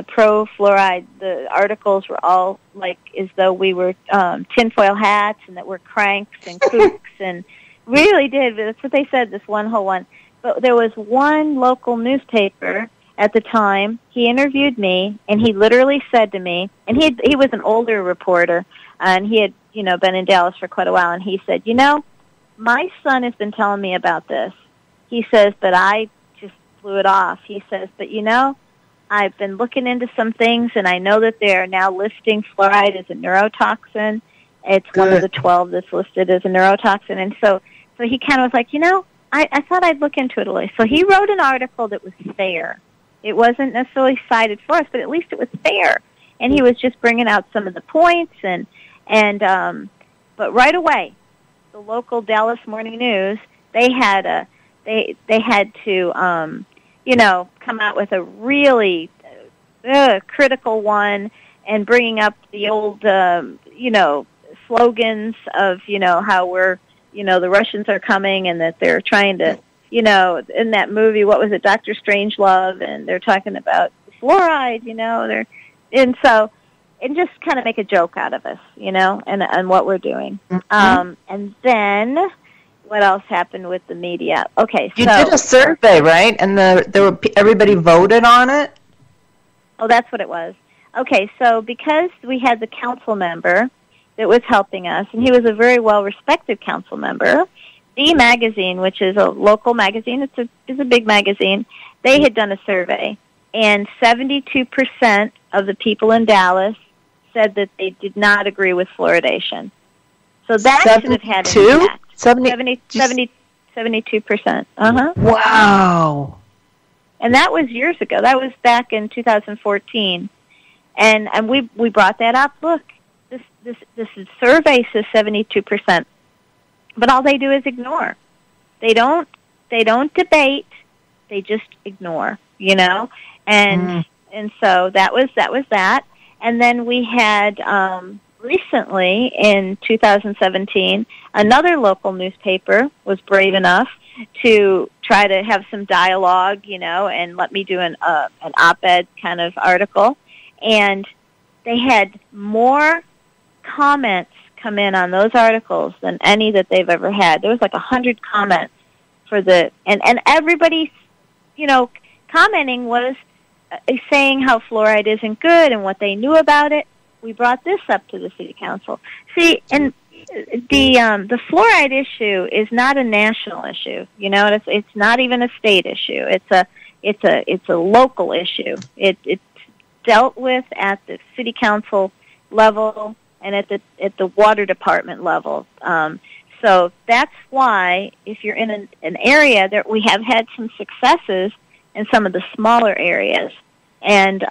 pro-fluoride, the articles were all like as though we were tinfoil hats and that we're cranks and kooks, and really did. That's what they said, this one whole one. But there was one local newspaper at the time. He interviewed me, and he literally said to me, and he was an older reporter, and he had been in Dallas for quite a while, and he said, my son has been telling me about this. He says, but I just blew it off. He says, but I've been looking into some things, and I know that they're now listing fluoride as a neurotoxin. It's one of the 12 that's listed as a neurotoxin. And so he kind of was like, I thought I'd look into it a little. So he wrote an article that was fair. It wasn't necessarily cited for us, but at least it was fair. And he was just bringing out some of the points, but right away, the local Dallas Morning News, they had to come out with a really critical one, and bringing up the old slogans of how we're the Russians are coming, and that they're trying to in that movie, what was it, Dr. Strangelove, and they're talking about fluoride, and just kind of make a joke out of us, and what we're doing. Mm-hmm. And then what else happened with the media? Okay, so... You did a survey, right? And everybody voted on it? Oh, that's what it was. Okay, so because we had the council member that was helping us, and he was a very well-respected council member, the magazine, which is a local magazine, it's a big magazine, they had done a survey, and 72% of the people in Dallas said that they did not agree with fluoridation. So that should have had an impact. 72%. Uh-huh. Wow. And that was years ago. That was back in 2014. And we brought that up. Look, this survey says 72%. But all they do is ignore. They don't debate. They just ignore, And so that was that. And then we had recently, in 2017, another local newspaper was brave enough to try to have some dialogue, and let me do an op-ed kind of article. And they had more comments come in on those articles than any that they've ever had. There was like 100 comments and everybody, commenting was saying how fluoride isn't good and what they knew about it. We brought this up to the city council. See, and the fluoride issue is not a national issue. It's not even a state issue. It's a local issue. It's dealt with at the city council level and at the water department level. So that's why, if you're in an area that we have had some successes in some of the smaller areas, and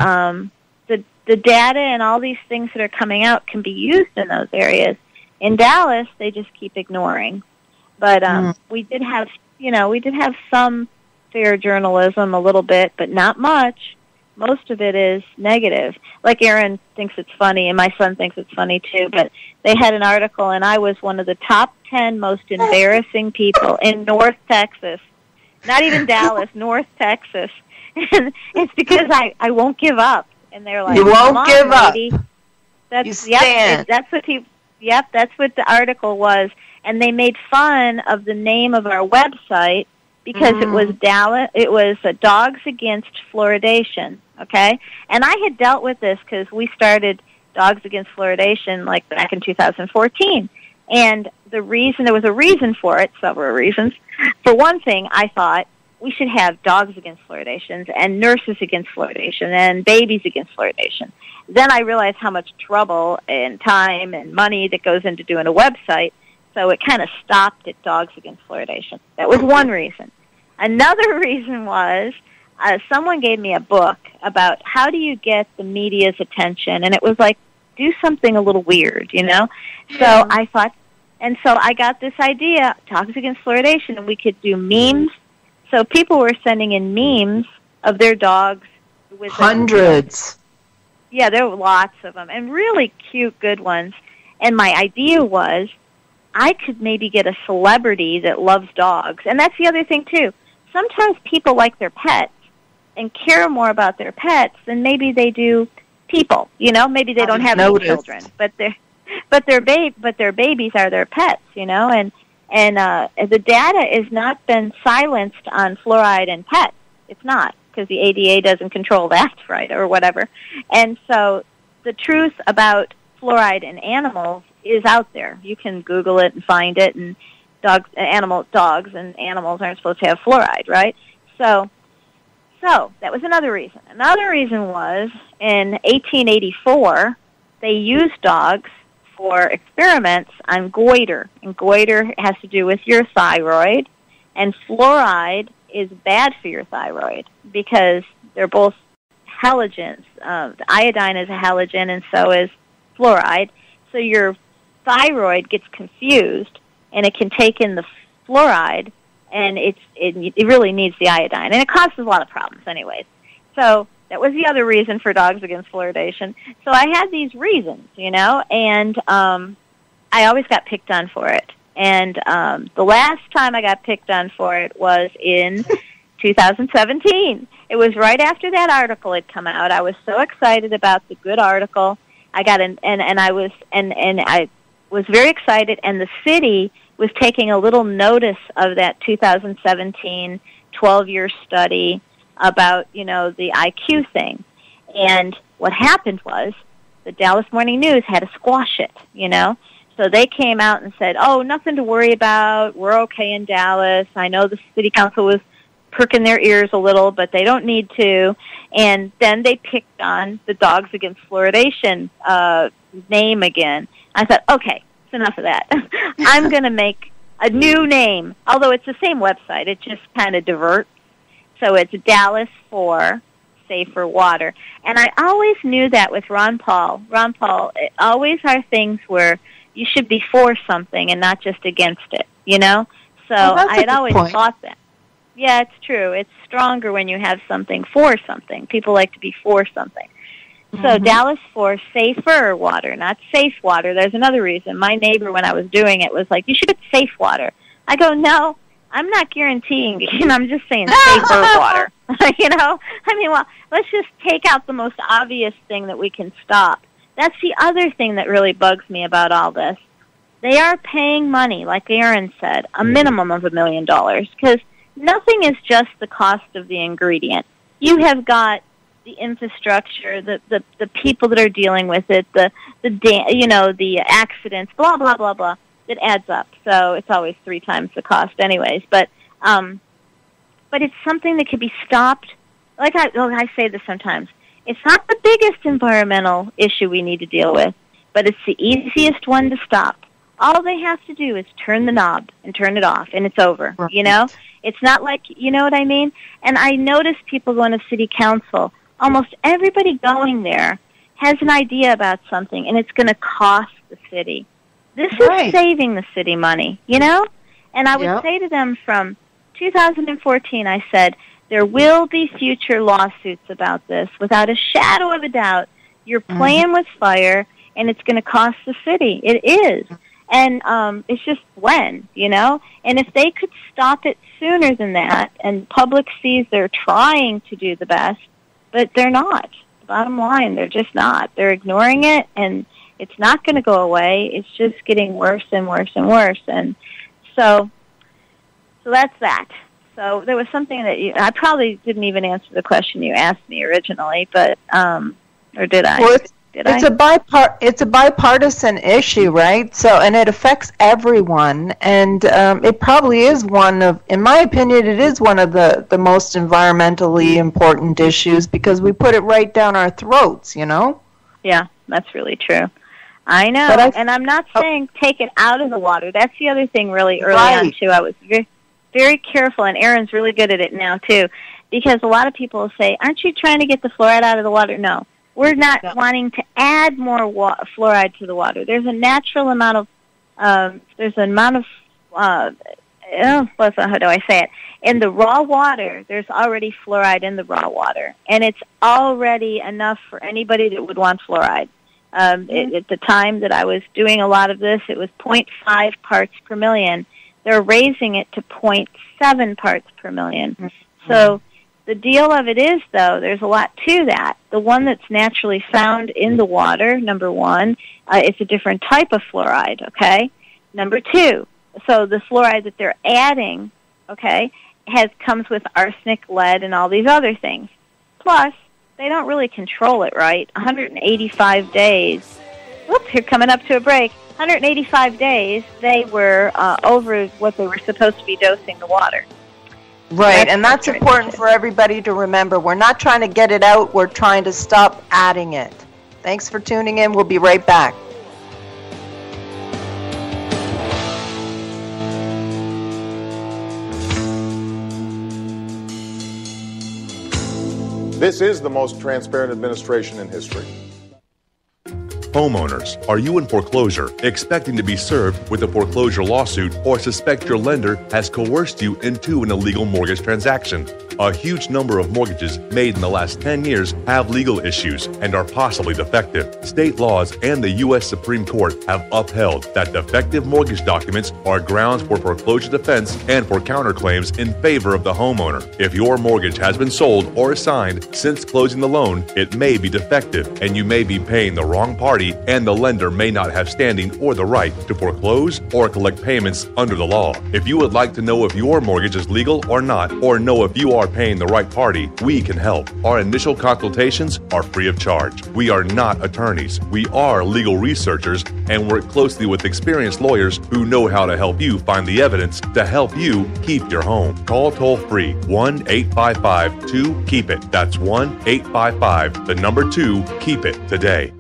the data and all these things that are coming out can be used in those areas. In Dallas, they just keep ignoring. But we did have some fair journalism a little bit, but not much. Most of it is negative. Like Erin thinks it's funny, and my son thinks it's funny too, but they had an article, and I was one of the top 10 most embarrassing people in North Texas. Not even Dallas, North Texas. And it's because I won't give up. And they're like, you won't give lady. up. That's, you stand. That's what the article was. And they made fun of the name of our website because it was Dogs Against Fluoridation, okay? And I had dealt with this because we started Dogs Against Fluoridation like back in 2014. And there was a reason for it, several reasons. For one thing, I thought we should have Dogs Against Fluoridation and Nurses Against Fluoridation and Babies Against Fluoridation. Then I realized how much trouble and time and money that goes into doing a website, so it kind of stopped at Dogs Against Fluoridation. That was one reason. Another reason was someone gave me a book about how do you get the media's attention, and it was like, do something a little weird, So I thought, and so I got this idea, Dogs Against Fluoridation, and we could do memes. So people were sending in memes of their dogs. With Hundreds. Yeah, there were lots of them, and really cute, good ones. And my idea was I could maybe get a celebrity that loves dogs. And that's the other thing, too. Sometimes people like their pets and care more about their pets than maybe they do people. You know, maybe they don't have any children, but their babies are their pets, you know. And the data has not been silenced on fluoride and pets. It's not, because the ADA doesn't control that, right, or whatever. And so the truth about fluoride in animals is out there. You can Google it and find it, and dogs and animals aren't supposed to have fluoride, right? So that was another reason. Another reason was in 1884, they used dogs for experiments on goiter, and goiter has to do with your thyroid, and fluoride is bad for your thyroid because they're both halogens. The iodine is a halogen, and so is fluoride. So your thyroid gets confused, and it can take in the fluoride, and it really needs the iodine, and it causes a lot of problems anyways. So that was the other reason for dogs against fluoridation. So I had these reasons, you know, and I always got picked on for it. And the last time I got picked on for it was in 2017. It was right after that article had come out. I was so excited about the good article. I got I was very excited, and the city was taking a little notice of that 2017 12-year study about, you know, the IQ thing. And what happened was the Dallas Morning News had to squash it, you know. So they came out and said, oh, nothing to worry about. We're okay in Dallas. I know the city council was perking their ears a little, but they don't need to. And then they picked on the Dogs Against Fluoridation name again. I thought, okay, it's enough of that. I'm going to make a new name, although it's the same website. It just kind of diverts. So it's Dallas for Safer Water. And I always knew that with Ron Paul. Ron Paul, it always are things where you should be for something and not just against it, you know? So I had always thought that. Yeah, it's true. It's stronger when you have something for something. People like to be for something. So Dallas for safer water, not safe water. There's another reason. My neighbor, when I was doing it, was like, you should have safe water. I go, no, I'm not guaranteeing, you know, I'm just saying safer water. You know? I mean, well, let's just take out the most obvious thing that we can stop. That's the other thing that really bugs me about all this. They are paying money, like Erin said, a minimum of $1 million, because nothing is just the cost of the ingredient. You have got the infrastructure, the people that are dealing with it, the accidents, blah blah blah blah. That adds up. So it's always 3 times the cost, anyways. But it's something that could be stopped. Like I say this sometimes. It's not the biggest environmental issue we need to deal with, but it's the easiest one to stop. All they have to do is turn the knob and turn it off, and it's over. Right. You know, it's not like, you know what I mean. And I notice people going to city council. Almost everybody going there has an idea about something, and it's going to cost the city. This is saving the city money, you know? And I would say to them from 2014, I said, there will be future lawsuits about this. Without a shadow of a doubt, you're playing with fire, and it's going to cost the city. It is. And it's just when, you know? And if they could stop it sooner than that, and public sees they're trying to do the best, but they're not. Bottom line, they're just not. They're ignoring it, and it's not going to go away. It's just getting worse and worse and worse. And so that's that. So there was something that I probably didn't even answer the question you asked me originally, but or did I? Well, it's a bipartisan issue, right? So, and it affects everyone, and it probably is one of, in my opinion, it is one of the most environmentally important issues because we put it right down our throats, you know? Yeah, that's really true. I know, and I'm not saying take it out of the water. That's the other thing really early on, too. I was very, very careful, and Erin's really good at it now, too, because a lot of people will say, aren't you trying to get the fluoride out of the water? No. We're not wanting to add more fluoride to the water. There's a natural amount of, how do I say it? In the raw water, there's already fluoride in the raw water, and it's already enough for anybody that would want fluoride. At the time that I was doing a lot of this, it was 0.5 parts per million. They're raising it to 0.7 parts per million. So the deal of it is, though, there's a lot to that. The one that's naturally found in the water, number one, it's a different type of fluoride, okay? Number two, so the fluoride that they're adding, okay, comes with arsenic, lead, and all these other things. Plus, they don't really control it right. 185 days. Whoops, here coming up to a break. 185 days, they were over what they were supposed to be dosing the water. Right, and that's important for everybody to remember. We're not trying to get it out. We're trying to stop adding it. Thanks for tuning in. We'll be right back. This is the most transparent administration in history. Homeowners, are you in foreclosure, expecting to be served with a foreclosure lawsuit, or suspect your lender has coerced you into an illegal mortgage transaction? A huge number of mortgages made in the last 10 years have legal issues and are possibly defective. State laws and the U.S. Supreme Court have upheld that defective mortgage documents are grounds for foreclosure defense and for counterclaims in favor of the homeowner. If your mortgage has been sold or assigned since closing the loan, it may be defective and you may be paying the wrong party, and the lender may not have standing or the right to foreclose or collect payments under the law. If you would like to know if your mortgage is legal or not, or know if you are paying the right party, we can help. Our initial consultations are free of charge. We are not attorneys. We are legal researchers and work closely with experienced lawyers who know how to help you find the evidence to help you keep your home. Call toll-free 1-855-2-KEEP-IT. That's 1-855-2-KEEP-IT today.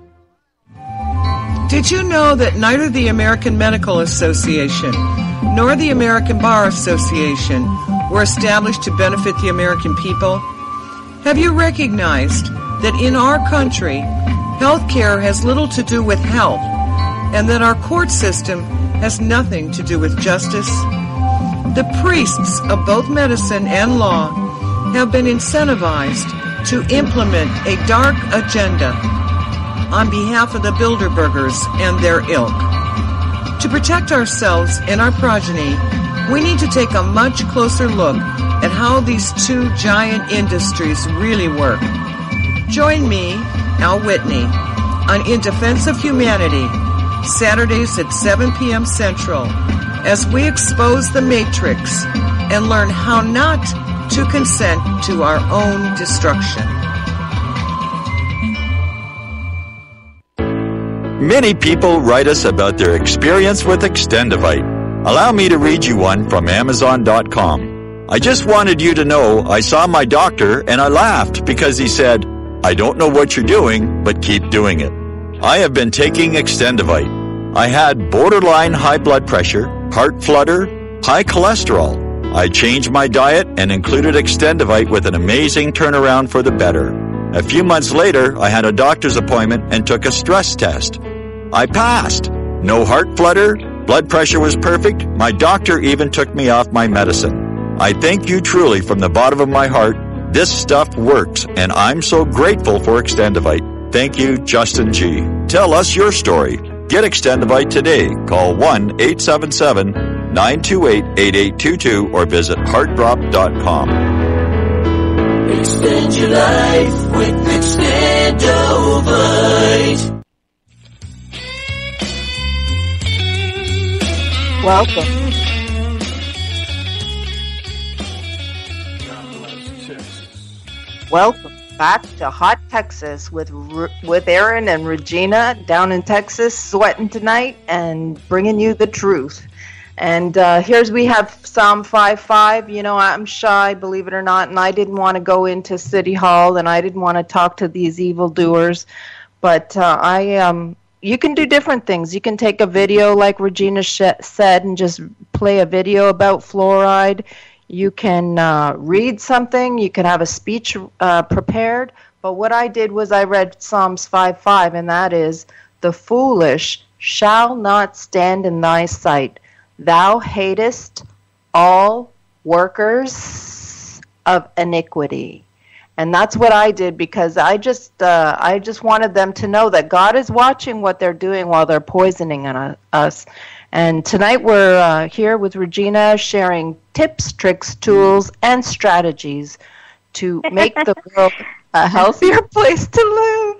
Did you know that neither the American Medical Association nor the American Bar Association were established to benefit the American people? Have you recognized that in our country, health care has little to do with health, and that our court system has nothing to do with justice? The priests of both medicine and law have been incentivized to implement a dark agenda on behalf of the Bilderbergers and their ilk. To protect ourselves and our progeny, we need to take a much closer look at how these two giant industries really work. Join me, Al Whitney, on In Defense of Humanity, Saturdays at 7 p.m. Central, as we expose the Matrix and learn how not to consent to our own destruction. Many people write us about their experience with Extendivite. Allow me to read you one from Amazon.com. I just wanted you to know I saw my doctor and I laughed because he said, "I don't know what you're doing, but keep doing it." I have been taking Extendivite. I had borderline high blood pressure, heart flutter, high cholesterol. I changed my diet and included Extendivite with an amazing turnaround for the better. A few months later, I had a doctor's appointment and took a stress test. I passed. No heart flutter, blood pressure was perfect. My doctor even took me off my medicine. I thank you truly from the bottom of my heart. This stuff works, and I'm so grateful for Extendivite. Thank you, Justin G. Tell us your story. Get Extendivite today. Call 1-877-928-8822 or visit heartdrop.com. Extend your life with Extendivite. Welcome. Welcome back to Hot Texas with Erin and Regina down in Texas, sweating tonight and bringing you the truth. And we have Psalm 5:5. You know, I'm shy, believe it or not, and I didn't want to go into City Hall, and I didn't want to talk to these evildoers. But you can do different things. You can take a video, like Regina said, and just play a video about fluoride. You can read something. You can have a speech prepared. But what I did was I read Psalms 5:5, and that is, "The foolish shall not stand in thy sight. Thou hatest all workers of iniquity. And that's what I did, because I just wanted them to know that God is watching what they're doing while they're poisoning us. And tonight we're here with Regina, sharing tips, tricks, tools, and strategies to make the world a healthier place to live.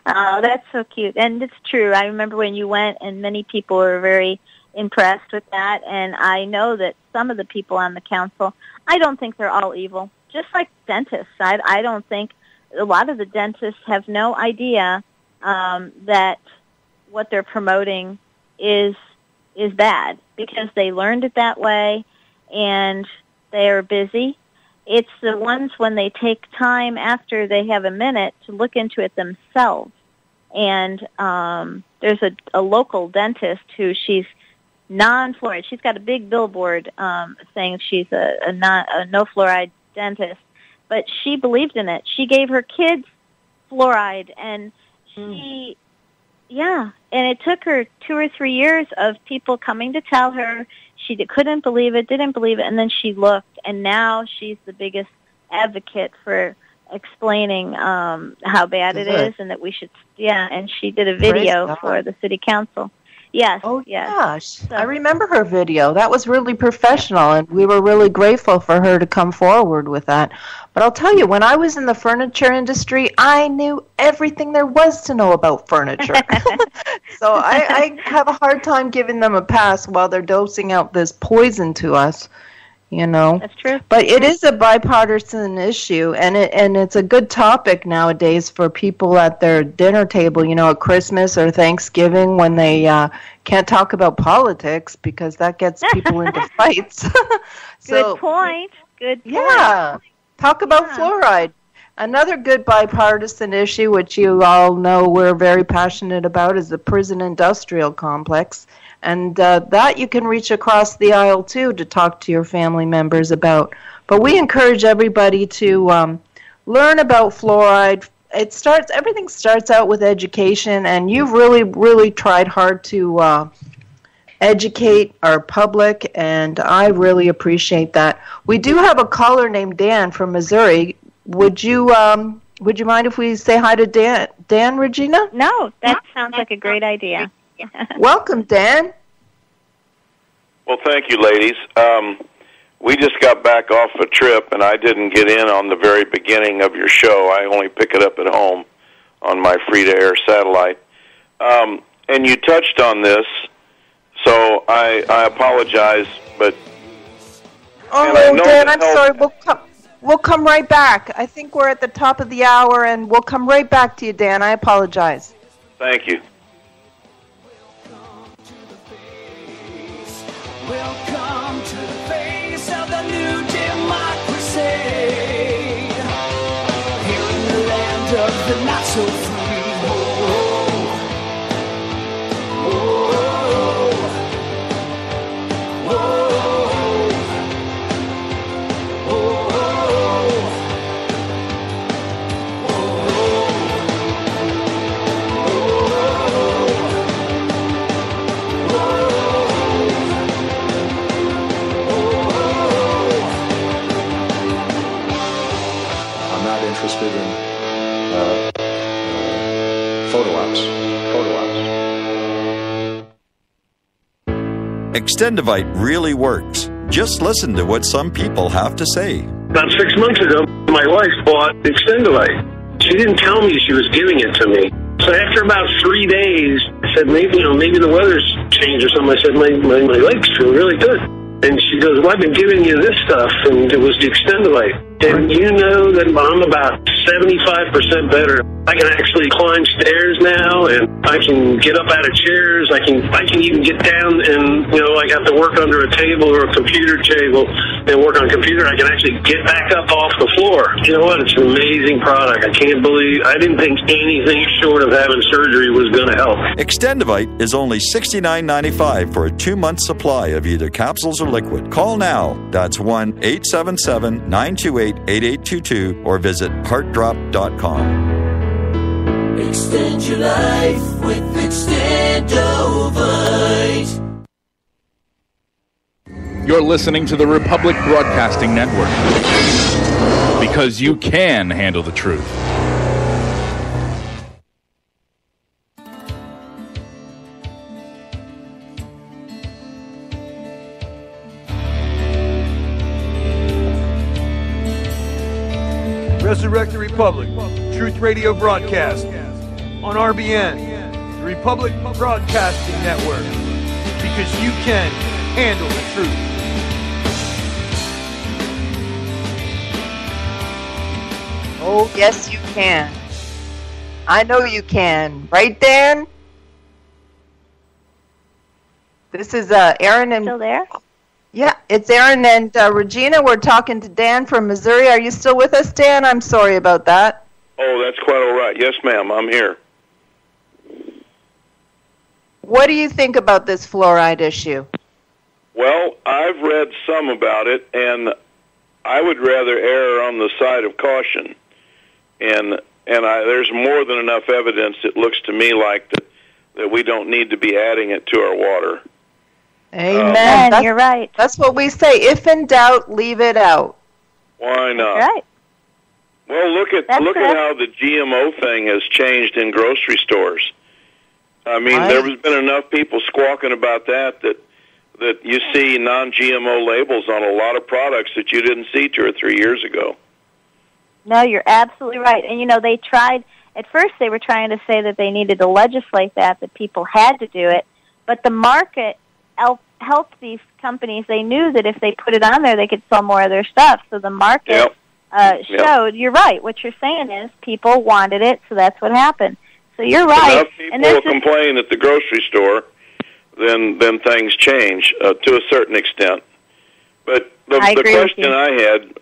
Oh, that's so cute. And it's true. I remember when you went, and many people were very impressed with that. And I know that some of the people on the council, I don't think they're all evil. Just like dentists, I don't think a lot of the dentists have no idea that what they're promoting is bad, because they learned it that way and they are busy. It's the ones when they take time after they have a minute to look into it themselves. And there's a local dentist who she's non-fluoride. She's got a big billboard saying she's a no fluoride dentist, but she believed in it. She gave her kids fluoride, and and it took her 2 or 3 years of people coming to tell her. She couldn't believe it, didn't believe it, and then she looked, and now she's the biggest advocate for explaining how bad it is, and that we should, and she did a video for the city council. Yes. Oh, yes. Gosh. So, I remember her video. That was really professional, and we were really grateful for her to come forward with that. But I'll tell you, when I was in the furniture industry, I knew everything there was to know about furniture. So I have a hard time giving them a pass while they're dosing out this poison to us. That's true. But it is a bipartisan issue, and it's a good topic nowadays for people at their dinner table, at Christmas or Thanksgiving, when they can't talk about politics because that gets people into fights. Good point. Good point. Yeah. Talk about fluoride. Another good bipartisan issue, which you all know we're very passionate about, is the prison industrial complex. And that you can reach across the aisle, too, to talk to your family members about. But we encourage everybody to learn about fluoride. Everything starts out with education, and you've really, really tried hard to educate our public, and I really appreciate that. We do have a caller named Dan from Missouri. Would you mind if we say hi to Dan, Regina? No, that sounds like a great idea. Welcome, Dan. Well, thank you, ladies. We just got back off a trip, and I didn't get in on the very beginning of your show. I only pick it up at home on my free-to-air satellite. And you touched on this, so I apologize, but... Oh, Dan, I'm sorry. We'll come right back. I think we're at the top of the hour, and we'll come right back to you, Dan. I apologize. Thank you. Welcome to the face of the new democracy. Here in the land of the not so free. Whoa. Whoa. Whoa. Interested in photo ops. Extendivite really works. Just listen to what some people have to say. About 6 months ago, my wife bought Extendivite. She didn't tell me she was giving it to me. So after about 3 days, I said, maybe the weather's changed or something. I said, my legs feel really good. And she goes, well, I've been giving you this stuff, and it was the Extendivite. And you know that I'm about 75% better. I can actually climb stairs now, and I can get up out of chairs. I can even get down and, I have to work under a table or a computer table and work on a computer. I can actually get back up off the floor. You know what? It's an amazing product. I didn't think anything short of having surgery was going to help. Extendivite is only $69.95 for a 2-month supply of either capsules or liquid. Call now. That's 1-877-928-8822 or visit heartdrop.com. Extend your life with Extendovite. You're listening to the Republic Broadcasting Network. Because you can handle the truth. Resurrect the Republic, Truth Radio broadcast on RBN, the Republic Broadcasting Network, because you can handle the truth. Oh, yes, you can. I know you can. Right, Dan? This is Erin and... Still there? Yeah, it's Erin and Regina. We're talking to Dan from Missouri. Are you still with us, Dan? I'm sorry about that. Oh, that's quite all right. Yes, ma'am, I'm here. What do you think about this fluoride issue? Well, I've read some about it, and I would rather err on the side of caution. And there's more than enough evidence, it looks to me like, that we don't need to be adding it to our water. Amen. You're right. That's what we say. If in doubt, leave it out. Why not? That's right. Well, look at how the GMO thing has changed in grocery stores. I mean, there has been enough people squawking about that you see non-GMO labels on a lot of products that you didn't see 2 or 3 years ago. No, you're absolutely right. And, they tried, at first they were trying to say that they needed to legislate that people had to do it. But the market helped these companies. They knew that if they put it on there, they could sell more of their stuff. So the market showed, you're right, what you're saying is people wanted it, so that's what happened. So you're right. Enough people will complain at the grocery store, then things change to a certain extent. But the question I had,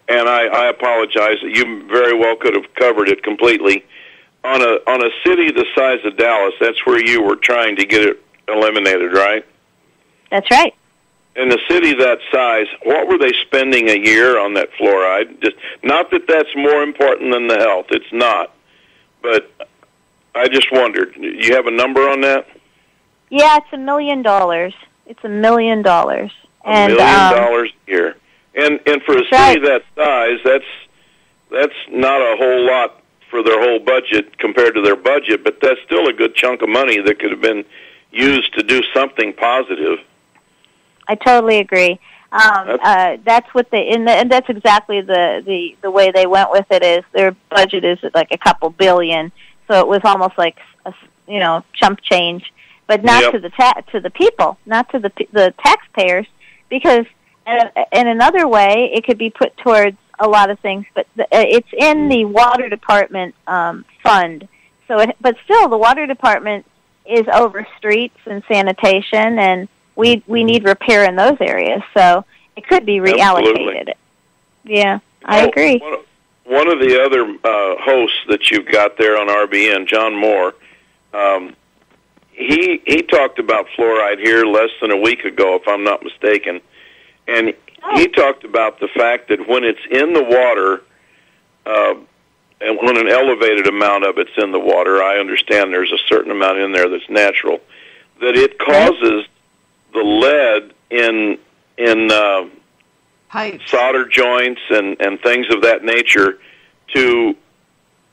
and I apologize, that you very well could have covered it completely. On a city the size of Dallas, that's where you were trying to get it eliminated, right? That's right. In a city that size, what were they spending a year on that fluoride? Just not that that's more important than the health. It's not. But I just wondered, you have a number on that? Yeah, it's $1 million. It's $1 million. $1 million a year. And for a city that size, that's not a whole lot for their whole budget compared to their budget, but that's still a good chunk of money that could have been used to do something positive. I totally agree. That's what and that's exactly the way they went with it. Is their budget is like a couple billion, so it was almost like chump change, but not to the people, not to the taxpayers, because in another way it could be put towards a lot of things. But it's in the water department fund, but still the water department is over streets and sanitation, and we need repair in those areas, so it could be reallocated. Absolutely. Yeah, I agree. One of the other hosts that you've got there on RBN, John Moore, he talked about fluoride here less than a week ago, if I'm not mistaken, and he talked about the fact that when it's in the water, and when an elevated amount of it's in the water, I understand there's a certain amount in there that's natural, that it causes the lead in solder joints and things of that nature to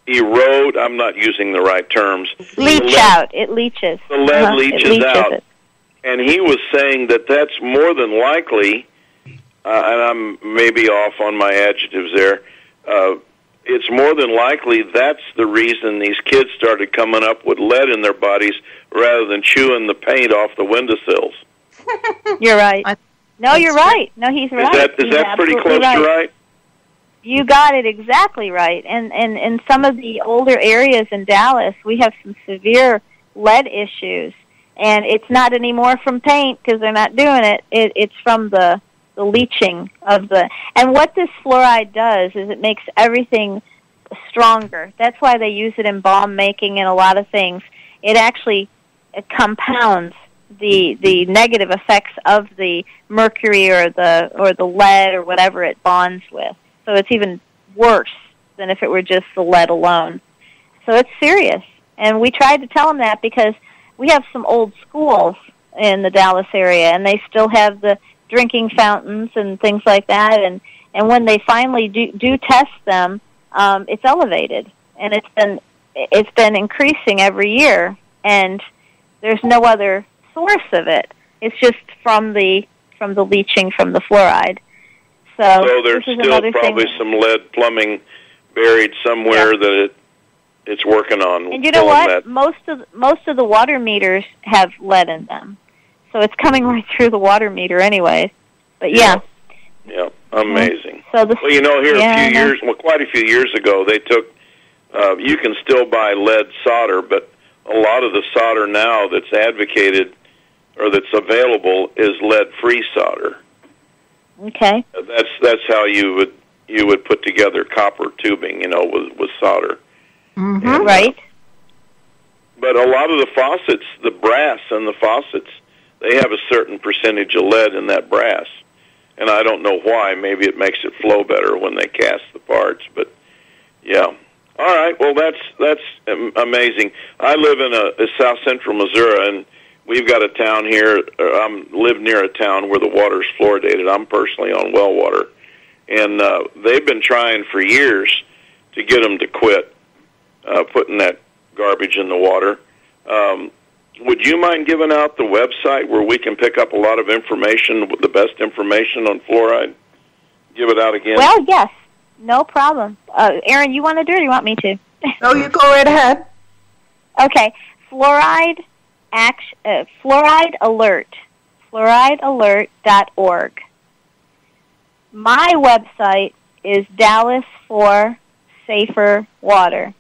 erode. I'm not using the right terms. Leach out. It leaches. The lead leaches out. And he was saying that that's more than likely, and I'm maybe off on my adjectives there, it's more than likely that's the reason these kids started coming up with lead in their bodies rather than chewing the paint off the windowsills. You're right. No, you're right. No, he's right. Is that pretty close to right? You got it exactly right. And in some of the older areas in Dallas, we have some severe lead issues. And it's not anymore from paint because they're not doing it. It's from the leaching of the... And what this fluoride does is it makes everything stronger. That's why they use it in balm making and a lot of things. It actually compounds the negative effects of the mercury or the lead or whatever it bonds with. So it's even worse than if it were just the lead alone. So it's serious. And we tried to tell them that because we have some old schools in the Dallas area, and they still have the drinking fountains and things like that. And when they finally do test them, it's elevated, and it's been increasing every year. And there's no other source of it. It's just from the leaching from the fluoride. So there's still probably some lead plumbing buried somewhere that it's working on. And you know what? Most of the water meters have lead in them, so it's coming right through the water meter anyway. But yeah, amazing. So quite a few years ago, they took. You can still buy lead solder, but a lot of the solder now that's advocated or that's available is lead-free solder. Okay. That's how you would put together copper tubing, with solder. Mm-hmm. And, right. But a lot of the faucets, the brass in the faucets, they have a certain percentage of lead in that brass. And I don't know why. Maybe it makes it flow better when they cast the parts. But, yeah. All right. Well, that's amazing. I live in South Central Missouri, and we've got a town here. I live near a town where the water's fluoridated. I'm personally on well water. And they've been trying for years to get them to quit putting that garbage in the water. Would you mind giving out the website where we can pick up a lot of information, the best information on fluoride? Give it out again. Well, yes. No problem. Erin, you want to do it or you want me to? No, you go right ahead. Okay. Fluoride Alert. FluorideAlert.org. My website is Dallas for Safer Water,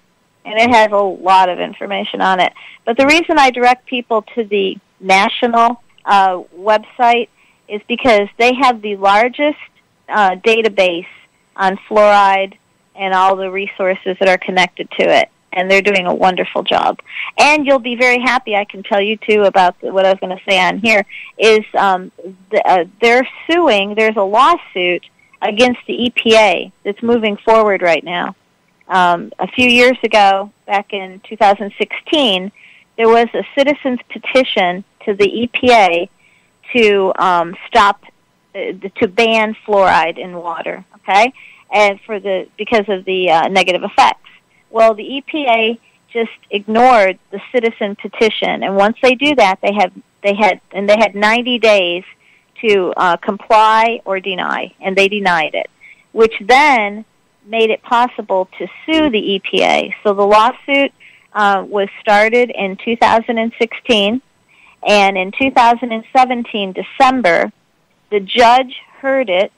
and it has a lot of information on it. But the reason I direct people to the national website is because they have the largest database on fluoride and all the resources that are connected to it, and they're doing a wonderful job. And you'll be very happy, I can tell you, too, about what I was going to say on here, is they're suing, there's a lawsuit against the EPA that's moving forward right now. A few years ago, back in 2016, there was a citizen's petition to the EPA to to ban fluoride in water, okay, and because of the negative effects. Well, the EPA just ignored the citizen petition, and once they do that, they had 90 days to comply or deny, and they denied it, which then made it possible to sue the EPA. So the lawsuit was started in 2016, and in 2017, December, the judge heard it,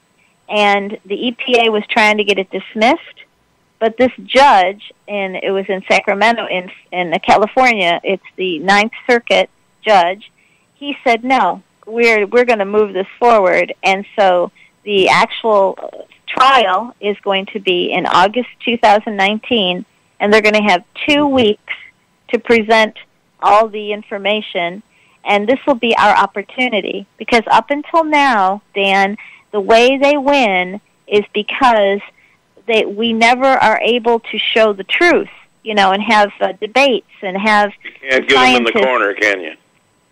and the EPA was trying to get it dismissed. But this judge, and it was in Sacramento, in California, it's the Ninth Circuit judge, he said, no, we're going to move this forward. And so the actual trial is going to be in August 2019, and they're going to have 2 weeks to present all the information, and this will be our opportunity. Because up until now, Dan, the way they win is because we never are able to show the truth, and have debates and have You can't get them in the corner, can you?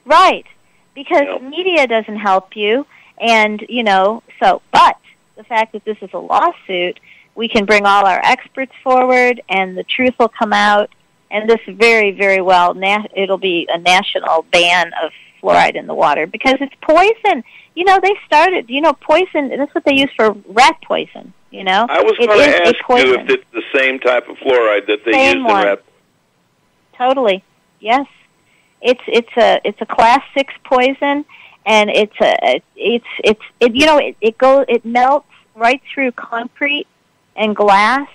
Right, because media doesn't help you, and, but the fact that this is a lawsuit, we can bring all our experts forward, and the truth will come out, and this very, very well, it'll be a national ban of fluoride in the water, because it's poison. They started, poison, that's what they use for rat poison, I was going to ask you if it's the same type of fluoride that they use in rat. Totally, yes. It's a class 6 poison, and it melts right through concrete and glass.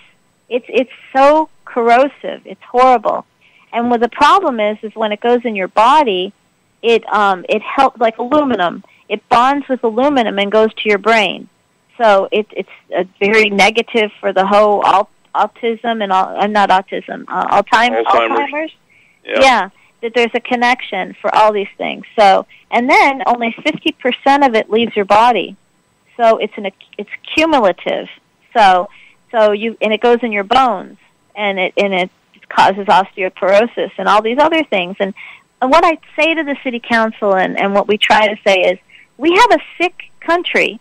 It's so corrosive. It's horrible. And what the problem is when it goes in your body, it helps, like aluminum. It bonds with aluminum and goes to your brain. So it's very negative for the whole autism and not autism, Alzheimer's. Yeah, that there's a connection for all these things. So, and then only 50% of it leaves your body. So it's cumulative. So it goes in your bones, and it causes osteoporosis and all these other things. And what I say to the city council and what we try to say is, we have a sick country.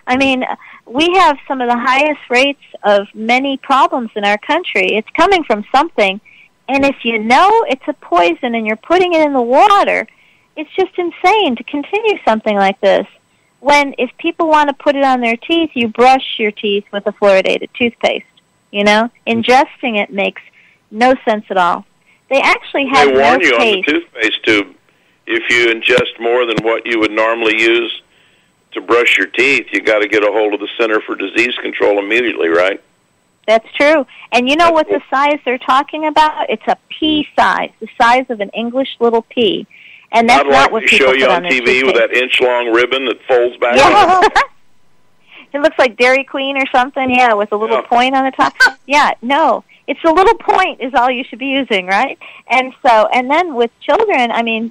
I mean, we have some of the highest rates of many problems in our country. It's coming from something, and if you know it's a poison and you're putting it in the water, it's just insane to continue something like this. When if people want to put it on their teeth, you brush your teeth with a fluoridated toothpaste. You know, ingesting it makes no sense at all. They actually have no taste. They warn you on the toothpaste tube, if you ingest more than what you would normally use to brush your teeth, you got to get a hold of the Center for Disease Control immediately, right? That's true. And you know what the size they're talking about? It's a pea size, the size of an English little pea. And that's not what people put on their toothpaste. Not like they show you on TV with that inch-long ribbon that folds back. Yeah. It looks like Dairy Queen or something, yeah, with a little point on the top. Yeah, no. It's a little point is all you should be using, right? And so, and then with children, I mean,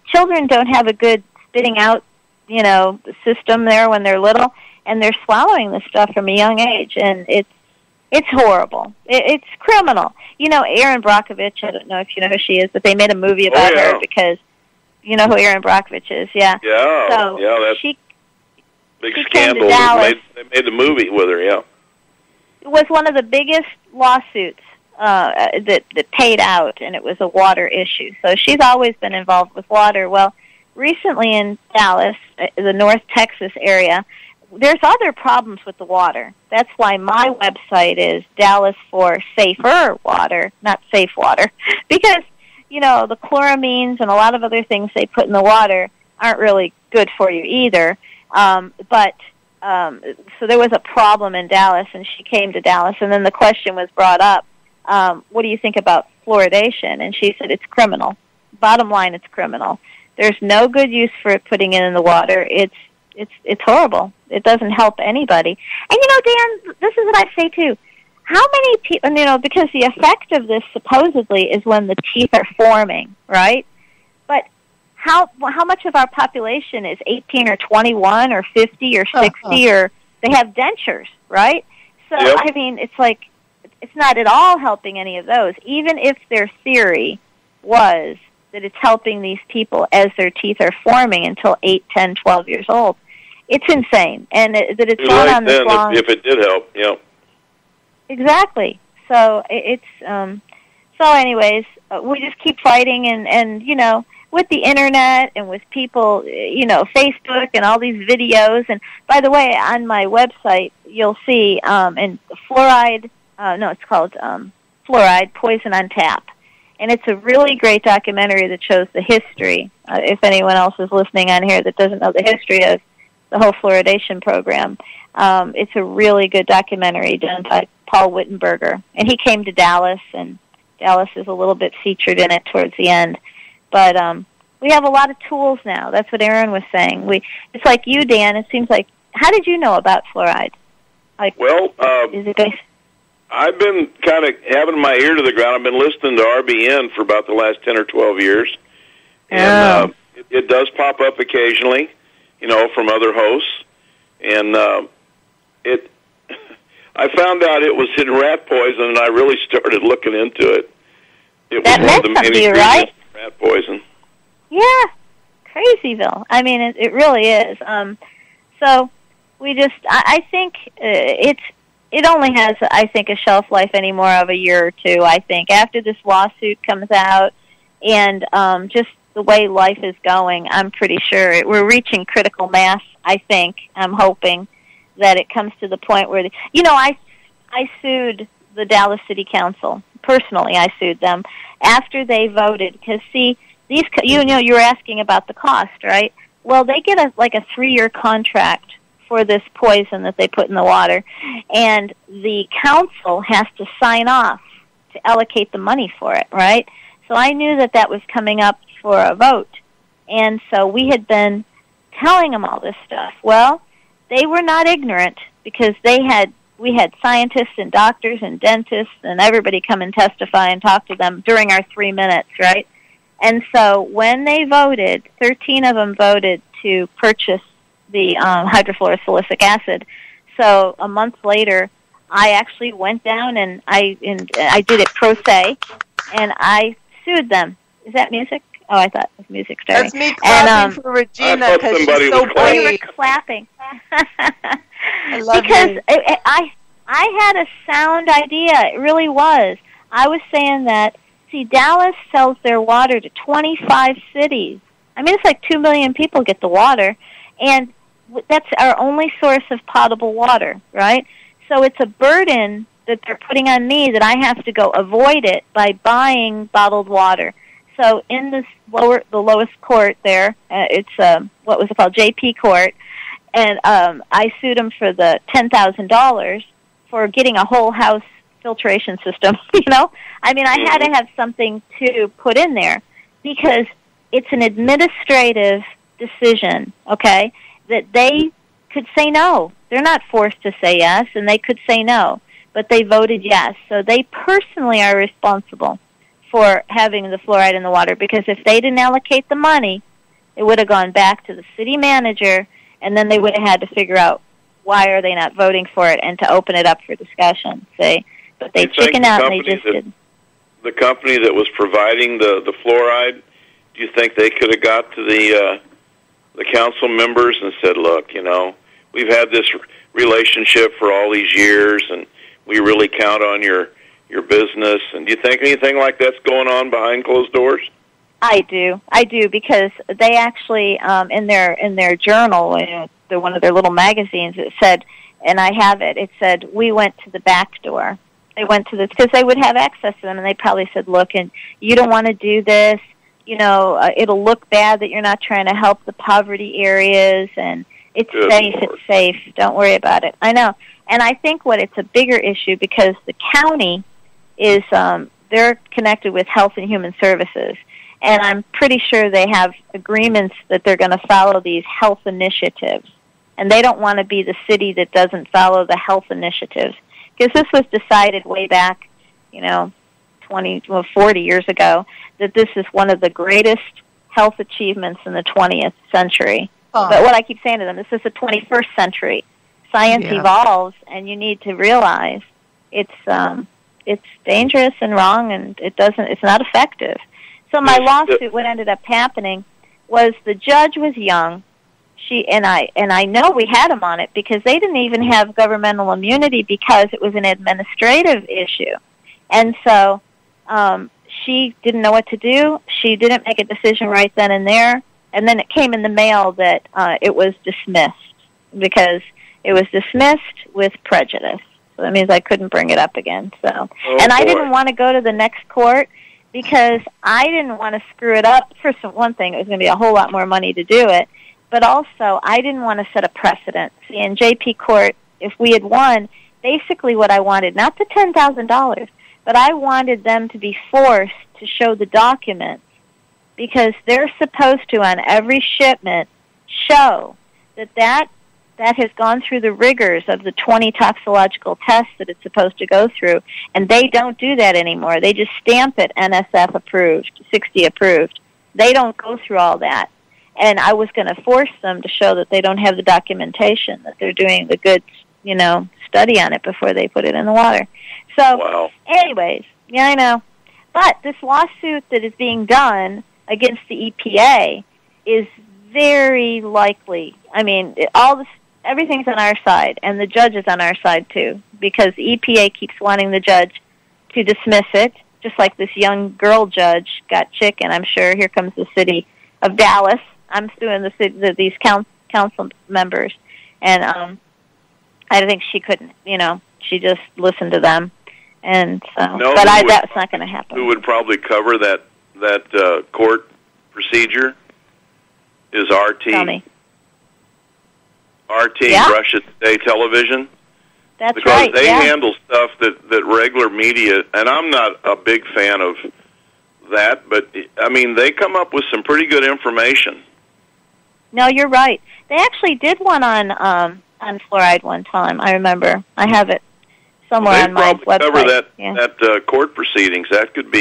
children don't have a good spitting out, you know, system there when they're little, and they're swallowing this stuff from a young age, and it's horrible. It's criminal. You know, Erin Brockovich, I don't know if you know who she is, but they made a movie about her because you know who Erin Brockovich is, yeah. Yeah, so yeah, that's big she scandal. They made the movie with her, yeah. It was one of the biggest lawsuits that paid out, and it was a water issue. So she's always been involved with water. Well, recently in Dallas, the North Texas area, there's other problems with the water. That's why my website is Dallas for Safer Water, not Safe Water, because, you know, the chloramines and a lot of other things they put in the water aren't really good for you either. So there was a problem in Dallas, and she came to Dallas, and then the question was brought up, what do you think about fluoridation? And she said it's criminal. Bottom line, it's criminal. There's no good use for putting it in the water. It's horrible. It doesn't help anybody. And, you know, Dan, this is what I say, too. How many people, you know, because the effect of this supposedly is when the teeth are forming, right? But how much of our population is 18 or 21 or 50 or 60 or they have dentures, right? So, yep. I mean, it's like, it's not at all helping any of those, even if their theory was that it's helping these people as their teeth are forming until 8, 10, 12 years old. It's insane. And that it's gone on this long. If it did help, yeah. Exactly. So it's, so anyways, we just keep fighting and, you know, with the internet and with people, you know, Facebook and all these videos. And by the way, on my website, you'll see, and fluoride, it's called Fluoride, Poison on Tap. And it's a really great documentary that shows the history, if anyone else is listening on here that doesn't know the history of the whole fluoridation program. It's a really good documentary done by Paul Wittenberger. And he came to Dallas, and Dallas is a little bit featured in it towards the end. But we have a lot of tools now. That's what Erin was saying. It's like you, Dan. It seems like, how did you know about fluoride? Like, is it based? I've been kind of having my ear to the ground. I've been listening to RBN for about the last 10 or 12 years. And it does pop up occasionally, you know, from other hosts. And I found out it was in rat poison, and I really started looking into it. It was one of the main ingredients in rat poison. Yeah, Crazyville. I mean, it really is. So we just, I think it only has, I think, a shelf life anymore of a year or two, I think. After this lawsuit comes out and just the way life is going, I'm pretty sure we're reaching critical mass, I think. I'm hoping that it comes to the point where, I sued the Dallas City Council. Personally, I sued them after they voted. Because, see, these, you were asking about the cost, right? Well, they get a 3-year contract for this poison that they put in the water, and the council has to sign off to allocate the money for it, right? So I knew that was coming up for a vote, and so we had been telling them all this stuff. Well, they were not ignorant, because we had scientists and doctors and dentists and everybody come and testify and talk to them during our 3 minutes, right? And so when they voted, 13 of them voted to purchase the hydrofluorosilicic acid. So a month later, I actually went down and I did it pro se, and I sued them. Is that music? Oh, I thought it was music starting. That's me clapping for Regina because she's so brave. You were clapping. I love because you. I had a sound idea. It really was. I was saying that, see, Dallas sells their water to 25 cities. I mean, it's like 2 million people get the water, and that's our only source of potable water, right? So it's a burden that they're putting on me that I have to go avoid it by buying bottled water. So in this the lowest court there, it's what was it called, JP Court, and I sued them for the $10,000 for getting a whole house filtration system. You know, I mean, I had to have something to put in there because it's an administrative decision. Okay, that they could say no. They're not forced to say yes, and they could say no, but they voted yes. So they personally are responsible for having the fluoride in the water, because if they didn't allocate the money, it would have gone back to the city manager, and then they would have had to figure out why are they not voting for it and to open it up for discussion. See? But they chickened out and they just didn't. The company that was providing the fluoride, do you think they could have got to the council members and said, look, you know, we've had this relationship for all these years, and we really count on your business, and do you think anything like that's going on behind closed doors? I do, because they actually in their journal, you know, one of their little magazines, it said, and I have it. It said we went to the back door. They went to because they would have access to them, and they probably said, look, and you don't want to do this. You know, it'll look bad that you're not trying to help the poverty areas, and it's safe. Lord. It's safe. Don't worry about it. I know, and I think it's a bigger issue because the county is they're connected with Health and Human Services, and I'm pretty sure they have agreements that they're going to follow these health initiatives, and they don't want to be the city that doesn't follow the health initiatives, because this was decided way back, you know, 40 years ago, that this is one of the greatest health achievements in the 20th century. Oh. But what I keep saying to them, this is the 21st century. Science evolves, and you need to realize it's dangerous and wrong, and it's not effective. So my lawsuit, what ended up happening was the judge was young. I know we had him on it because they didn't even have governmental immunity because it was an administrative issue. And so she didn't know what to do. She didn't make a decision right then and there. And then it came in the mail that it was dismissed because it was dismissed with prejudice. So that means I couldn't bring it up again. So, I didn't want to go to the next court because I didn't want to screw it up. First, one thing, it was going to be a whole lot more money to do it. But also, I didn't want to set a precedent. See, in JP Court, if we had won, basically what I wanted, not the $10,000, but I wanted them to be forced to show the documents because they're supposed to, on every shipment, show that has gone through the rigors of the 20 toxicological tests that it's supposed to go through, and they don't do that anymore. They just stamp it NSF approved, 60 approved. They don't go through all that. And I was going to force them to show that they don't have the documentation, that they're doing the good, you know, study on it before they put it in the water. So, anyways, yeah, I know. But this lawsuit that is being done against the EPA is very likely. I mean, everything's on our side, and the judge is on our side, too, because the EPA keeps wanting the judge to dismiss it, just like this young girl judge got chicken, I'm sure. Here comes the city of Dallas. I'm suing these council members, and I think she couldn't, you know, she just listened to them, and so, that's not going to happen. Who would probably cover that court procedure is RT. Tell me. RT, Russia Today Television. That's because right. They handle stuff that regular media, and I'm not a big fan of that, but I mean, they come up with some pretty good information. No, you're right. They actually did one on fluoride one time. I remember. I have it somewhere on my website. Cover that court proceedings. That could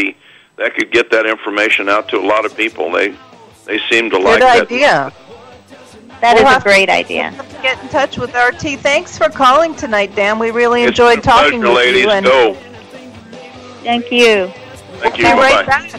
get that information out to a lot of people. They seem to like that. Good idea. That is a great idea. Get in touch with RT. Thanks for calling tonight, Dan. We really enjoyed talking with ladies. you. And go. Thank you. Thank you. We'll be right back.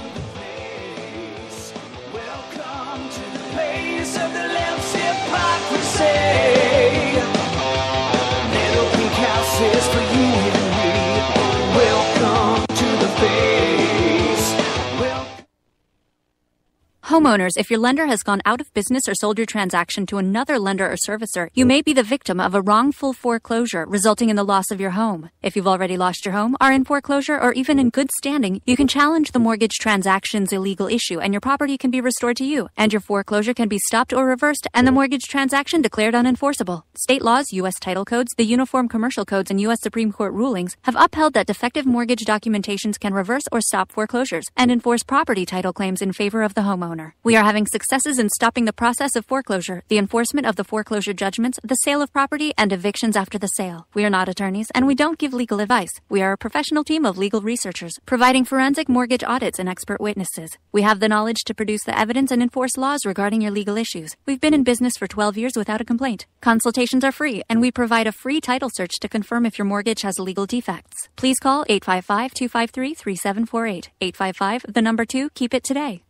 Homeowners, if your lender has gone out of business or sold your transaction to another lender or servicer, you may be the victim of a wrongful foreclosure, resulting in the loss of your home. If you've already lost your home, are in foreclosure, or even in good standing, you can challenge the mortgage transaction's illegal issue, and your property can be restored to you, and your foreclosure can be stopped or reversed, and the mortgage transaction declared unenforceable. State laws, U.S. title codes, the Uniform Commercial Codes, and U.S. Supreme Court rulings have upheld that defective mortgage documentations can reverse or stop foreclosures and enforce property title claims in favor of the homeowner. We are having successes in stopping the process of foreclosure, the enforcement of the foreclosure judgments, the sale of property, and evictions after the sale. We are not attorneys, and we don't give legal advice. We are a professional team of legal researchers, providing forensic mortgage audits and expert witnesses. We have the knowledge to produce the evidence and enforce laws regarding your legal issues. We've been in business for 12 years without a complaint. Consultations are free, and we provide a free title search to confirm if your mortgage has legal defects. Please call 855-253-3748. 855, keep it today.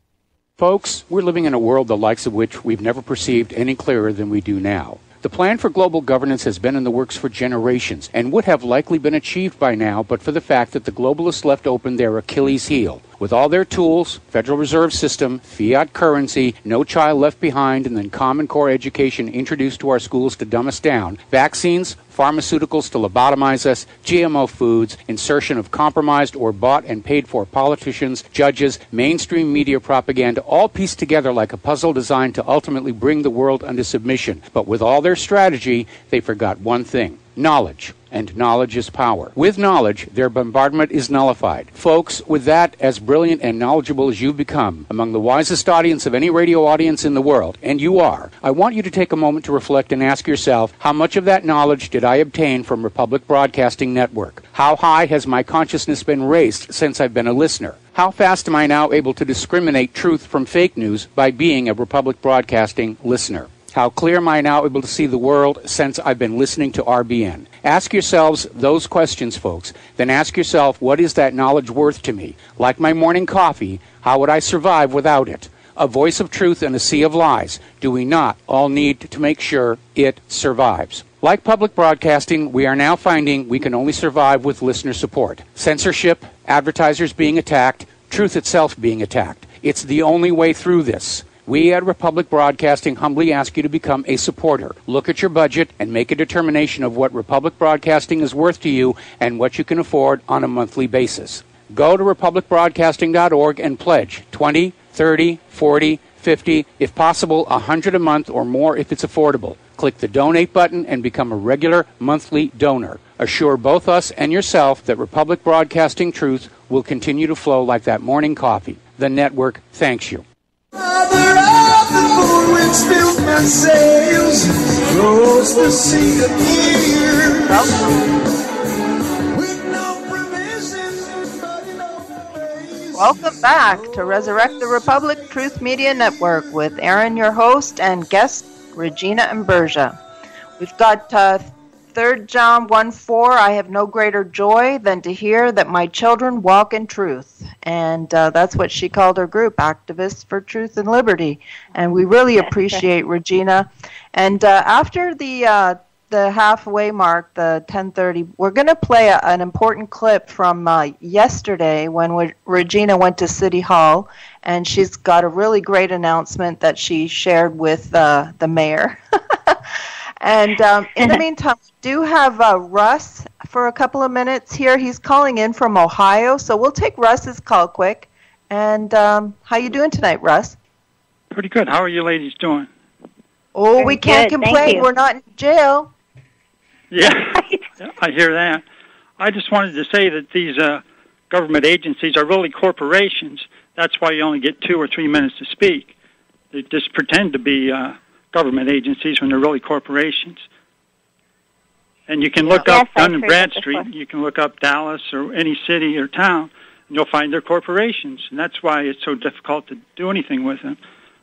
Folks, we're living in a world the likes of which we've never perceived any clearer than we do now. The plan for global governance has been in the works for generations and would have likely been achieved by now but for the fact that the globalists left open their Achilles heel. With all their tools, Federal Reserve System, fiat currency, no child left behind, and then Common Core education introduced to our schools to dumb us down, vaccines, pharmaceuticals to lobotomize us, GMO foods, insertion of compromised or bought and paid for politicians, judges, mainstream media propaganda, all pieced together like a puzzle designed to ultimately bring the world under submission. But with all their strategy, they forgot one thing: knowledge. And knowledge is power. With knowledge, their bombardment is nullified. Folks, with that, as brilliant and knowledgeable as you've become, among the wisest audience of any radio audience in the world, and you are, I want you to take a moment to reflect and ask yourself, how much of that knowledge did I obtain from Republic Broadcasting Network? How high has my consciousness been raised since I've been a listener? How fast am I now able to discriminate truth from fake news by being a Republic Broadcasting listener? How clear am I now able to see the world since I've been listening to RBN? Ask yourselves those questions, folks. Then ask yourself, what is that knowledge worth to me? Like my morning coffee, how would I survive without it? A voice of truth in a sea of lies. Do we not all need to make sure it survives? Like public broadcasting, we are now finding we can only survive with listener support. Censorship, advertisers being attacked, truth itself being attacked. It's the only way through this. We at Republic Broadcasting humbly ask you to become a supporter. Look at your budget and make a determination of what Republic Broadcasting is worth to you and what you can afford on a monthly basis. Go to republicbroadcasting.org and pledge $20, $30, $40, $50, if possible, $100 a month or more if it's affordable. Click the donate button and become a regular monthly donor. Assure both us and yourself that Republic Broadcasting truth will continue to flow like that morning coffee. The network thanks you. Father of the moon, wind spilled my sails, close the sea of years. Welcome back to Resurrect the Republic Truth Media Network with Erin, your host, and guest Regina Imburgia. We've got 3 John 1:4. I have no greater joy than to hear that my children walk in truth. And that's what she called her group, Activists for Truth and Liberty. And we really appreciate Regina. And after the halfway mark, the 10:30, we're going to play an important clip from yesterday when Regina went to City Hall, and she's got a really great announcement that she shared with the mayor. And in the meantime, we do have Russ for a couple of minutes here. He's calling in from Ohio, so we'll take Russ's call quick. And how you doing tonight, Russ? Pretty good. How are you ladies doing? Oh, we can't complain. We're not in jail. Yeah, I hear that. I just wanted to say that these government agencies are really corporations. That's why you only get 2 or 3 minutes to speak. They just pretend to be government agencies when they're really corporations. And you can look up Dun & Bradstreet, you can look up Dallas or any city or town, and you'll find they're corporations. And that's why it's so difficult to do anything with them.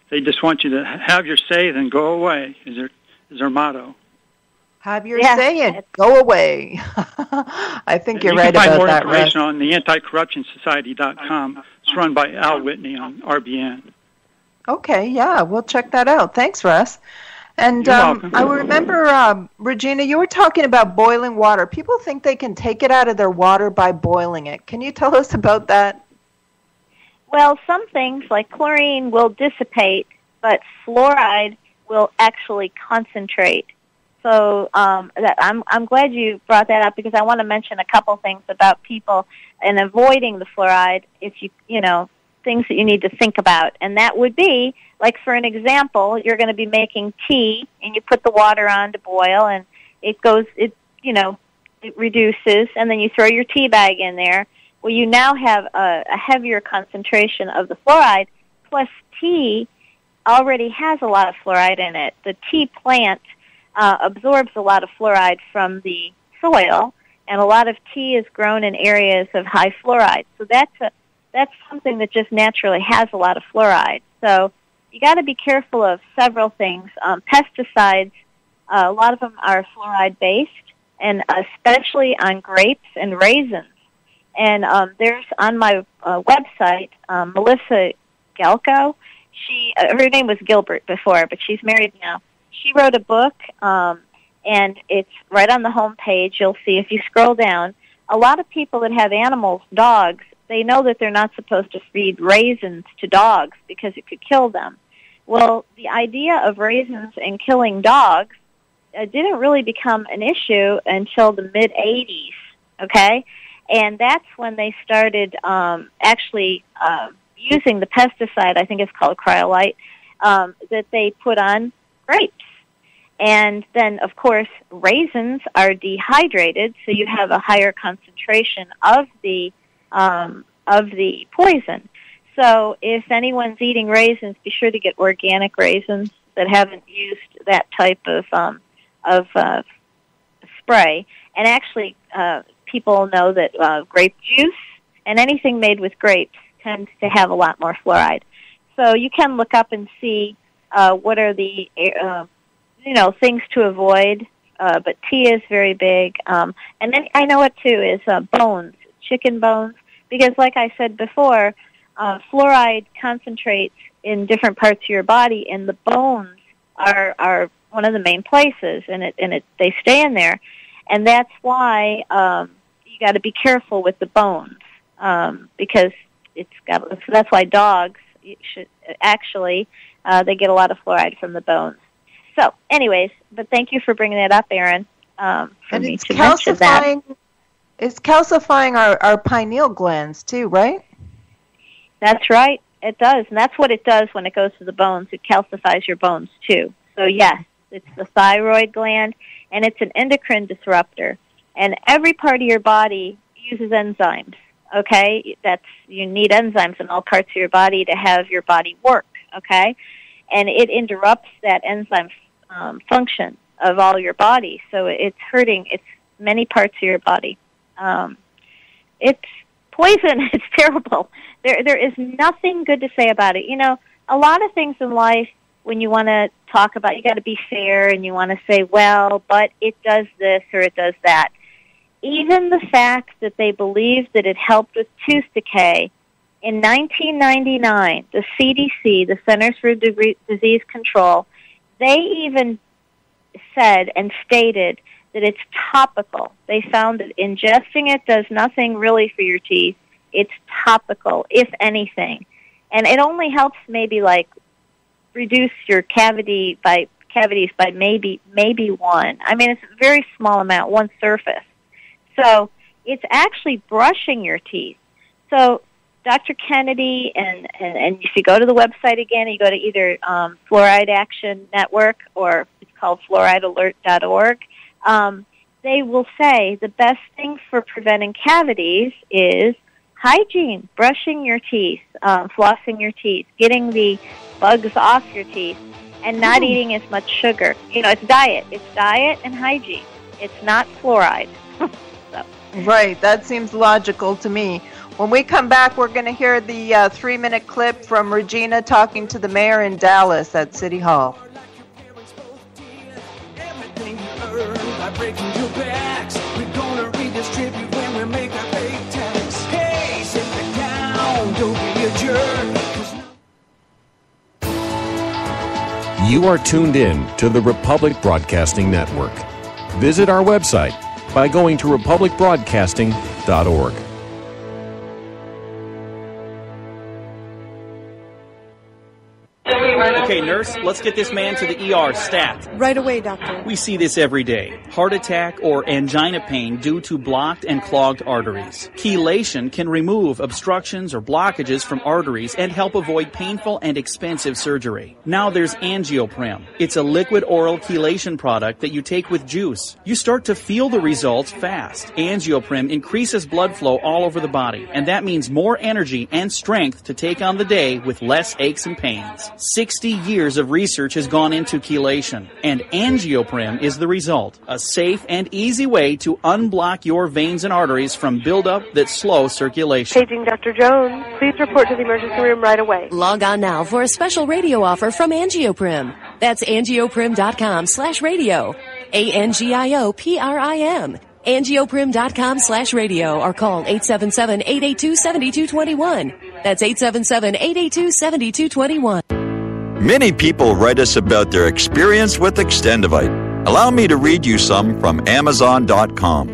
They just want you to have your say, then go away, is their motto. Have your say and go away. I think you're right about that, Russ. You can find more information on the anticorruptionsociety.com. It's run by Al Whitney on RBN. Okay, yeah, we'll check that out. Thanks, Russ. And I remember, Regina, you were talking about boiling water. People think they can take it out of their water by boiling it. Can you tell us about that? Well, some things like chlorine will dissipate, but fluoride will actually concentrate. So I'm glad you brought that up, because I want to mention a couple things about people and avoiding the fluoride. If things that you need to think about, and that would be, like, for an example, you're going to be making tea, and you put the water on to boil, and it reduces, and then you throw your tea bag in there. Well, you now have a heavier concentration of the fluoride, plus tea already has a lot of fluoride in it. The tea plant absorbs a lot of fluoride from the soil, and a lot of tea is grown in areas of high fluoride. So that's something that just naturally has a lot of fluoride. So you got to be careful of several things. Pesticides, a lot of them are fluoride-based, and especially on grapes and raisins. And there's on my website, Melissa Galko. Her name was Gilbert before, but she's married now. She wrote a book, and it's right on the home page. You'll see, if you scroll down, a lot of people that have animals, dogs, they know that they're not supposed to feed raisins to dogs because it could kill them. Well, the idea of raisins and killing dogs didn't really become an issue until the mid-'80s, okay? And that's when they started actually using the pesticide, I think it's called cryolite, that they put on grapes. And then, of course, raisins are dehydrated, so you have a higher concentration of the poison. So if anyone's eating raisins, be sure to get organic raisins that haven't used that type of spray. And actually, people know that grape juice and anything made with grapes tends to have a lot more fluoride. So you can look up and see what are the things to avoid. But tea is very big. And then I know what too is bones, chicken bones, because like I said before, fluoride concentrates in different parts of your body, and the bones are one of the main places, and they stay in there, and that's why you got to be careful with the bones, because that's why dogs should actually they get a lot of fluoride from the bones. So, anyways, but thank you for bringing that up, Erin. For me to mention that. It's calcifying our pineal glands too, right? That's right. It does, and that's what it does when it goes to the bones. It calcifies your bones too. So yes, it's the thyroid gland, and it's an endocrine disruptor. And every part of your body uses enzymes. Okay, you need enzymes in all parts of your body to have your body work. Okay, and it interrupts that enzyme function of all your body, so it's hurting. It's many parts of your body. It's poison. It's terrible. There is nothing good to say about it. A lot of things in life, when you want to talk about, you got to be fair, and you want to say, well, but it does this or it does that. Even the fact that they believed that it helped with tooth decay, in 1999, the CDC, the Centers for Disease Control, they even said and stated that it's topical. They found that ingesting it does nothing really for your teeth. It's topical, if anything. And it only helps maybe reduce your cavities by maybe one. I mean, it's a very small amount, one surface. So it's actually brushing your teeth. So Dr. Kennedy, and if you go to the website again, you go to either Fluoride Action Network, or it's called fluoridealert.org, they will say the best thing for preventing cavities is hygiene, brushing your teeth, flossing your teeth, getting the bugs off your teeth, and not eating as much sugar. It's diet. It's diet and hygiene. It's not fluoride. So. Right. That seems logical to me. When we come back, we're going to hear the 3-minute clip from Regina talking to the mayor in Dallas at City Hall. By breaking your backs, we're gonna redistribute when we make our pay tax. Hey, sit down, don't be a jerk. You are tuned in to the Republic Broadcasting Network. Visit our website by going to republicbroadcasting.org. Okay, nurse, let's get this man to the ER stat. Right away, doctor. We see this every day. Heart attack or angina pain due to blocked and clogged arteries. Chelation can remove obstructions or blockages from arteries and help avoid painful and expensive surgery. Now there's Angioprim. It's a liquid oral chelation product that you take with juice. You start to feel the results fast. Angioprim increases blood flow all over the body, and that means more energy and strength to take on the day with less aches and pains. 60 years of research has gone into chelation, and Angioprim is the result. A safe and easy way to unblock your veins and arteries from buildup that slow circulation. Paging Dr. Jones. Please report to the emergency room right away. Log on now for a special radio offer from Angioprim. That's angioprim.com/radio. ANGIOPRIM. Angioprim.com/radio or call 877-882-7221. That's 877-882-7221. Many people write us about their experience with Extendivite. Allow me to read you some from Amazon.com.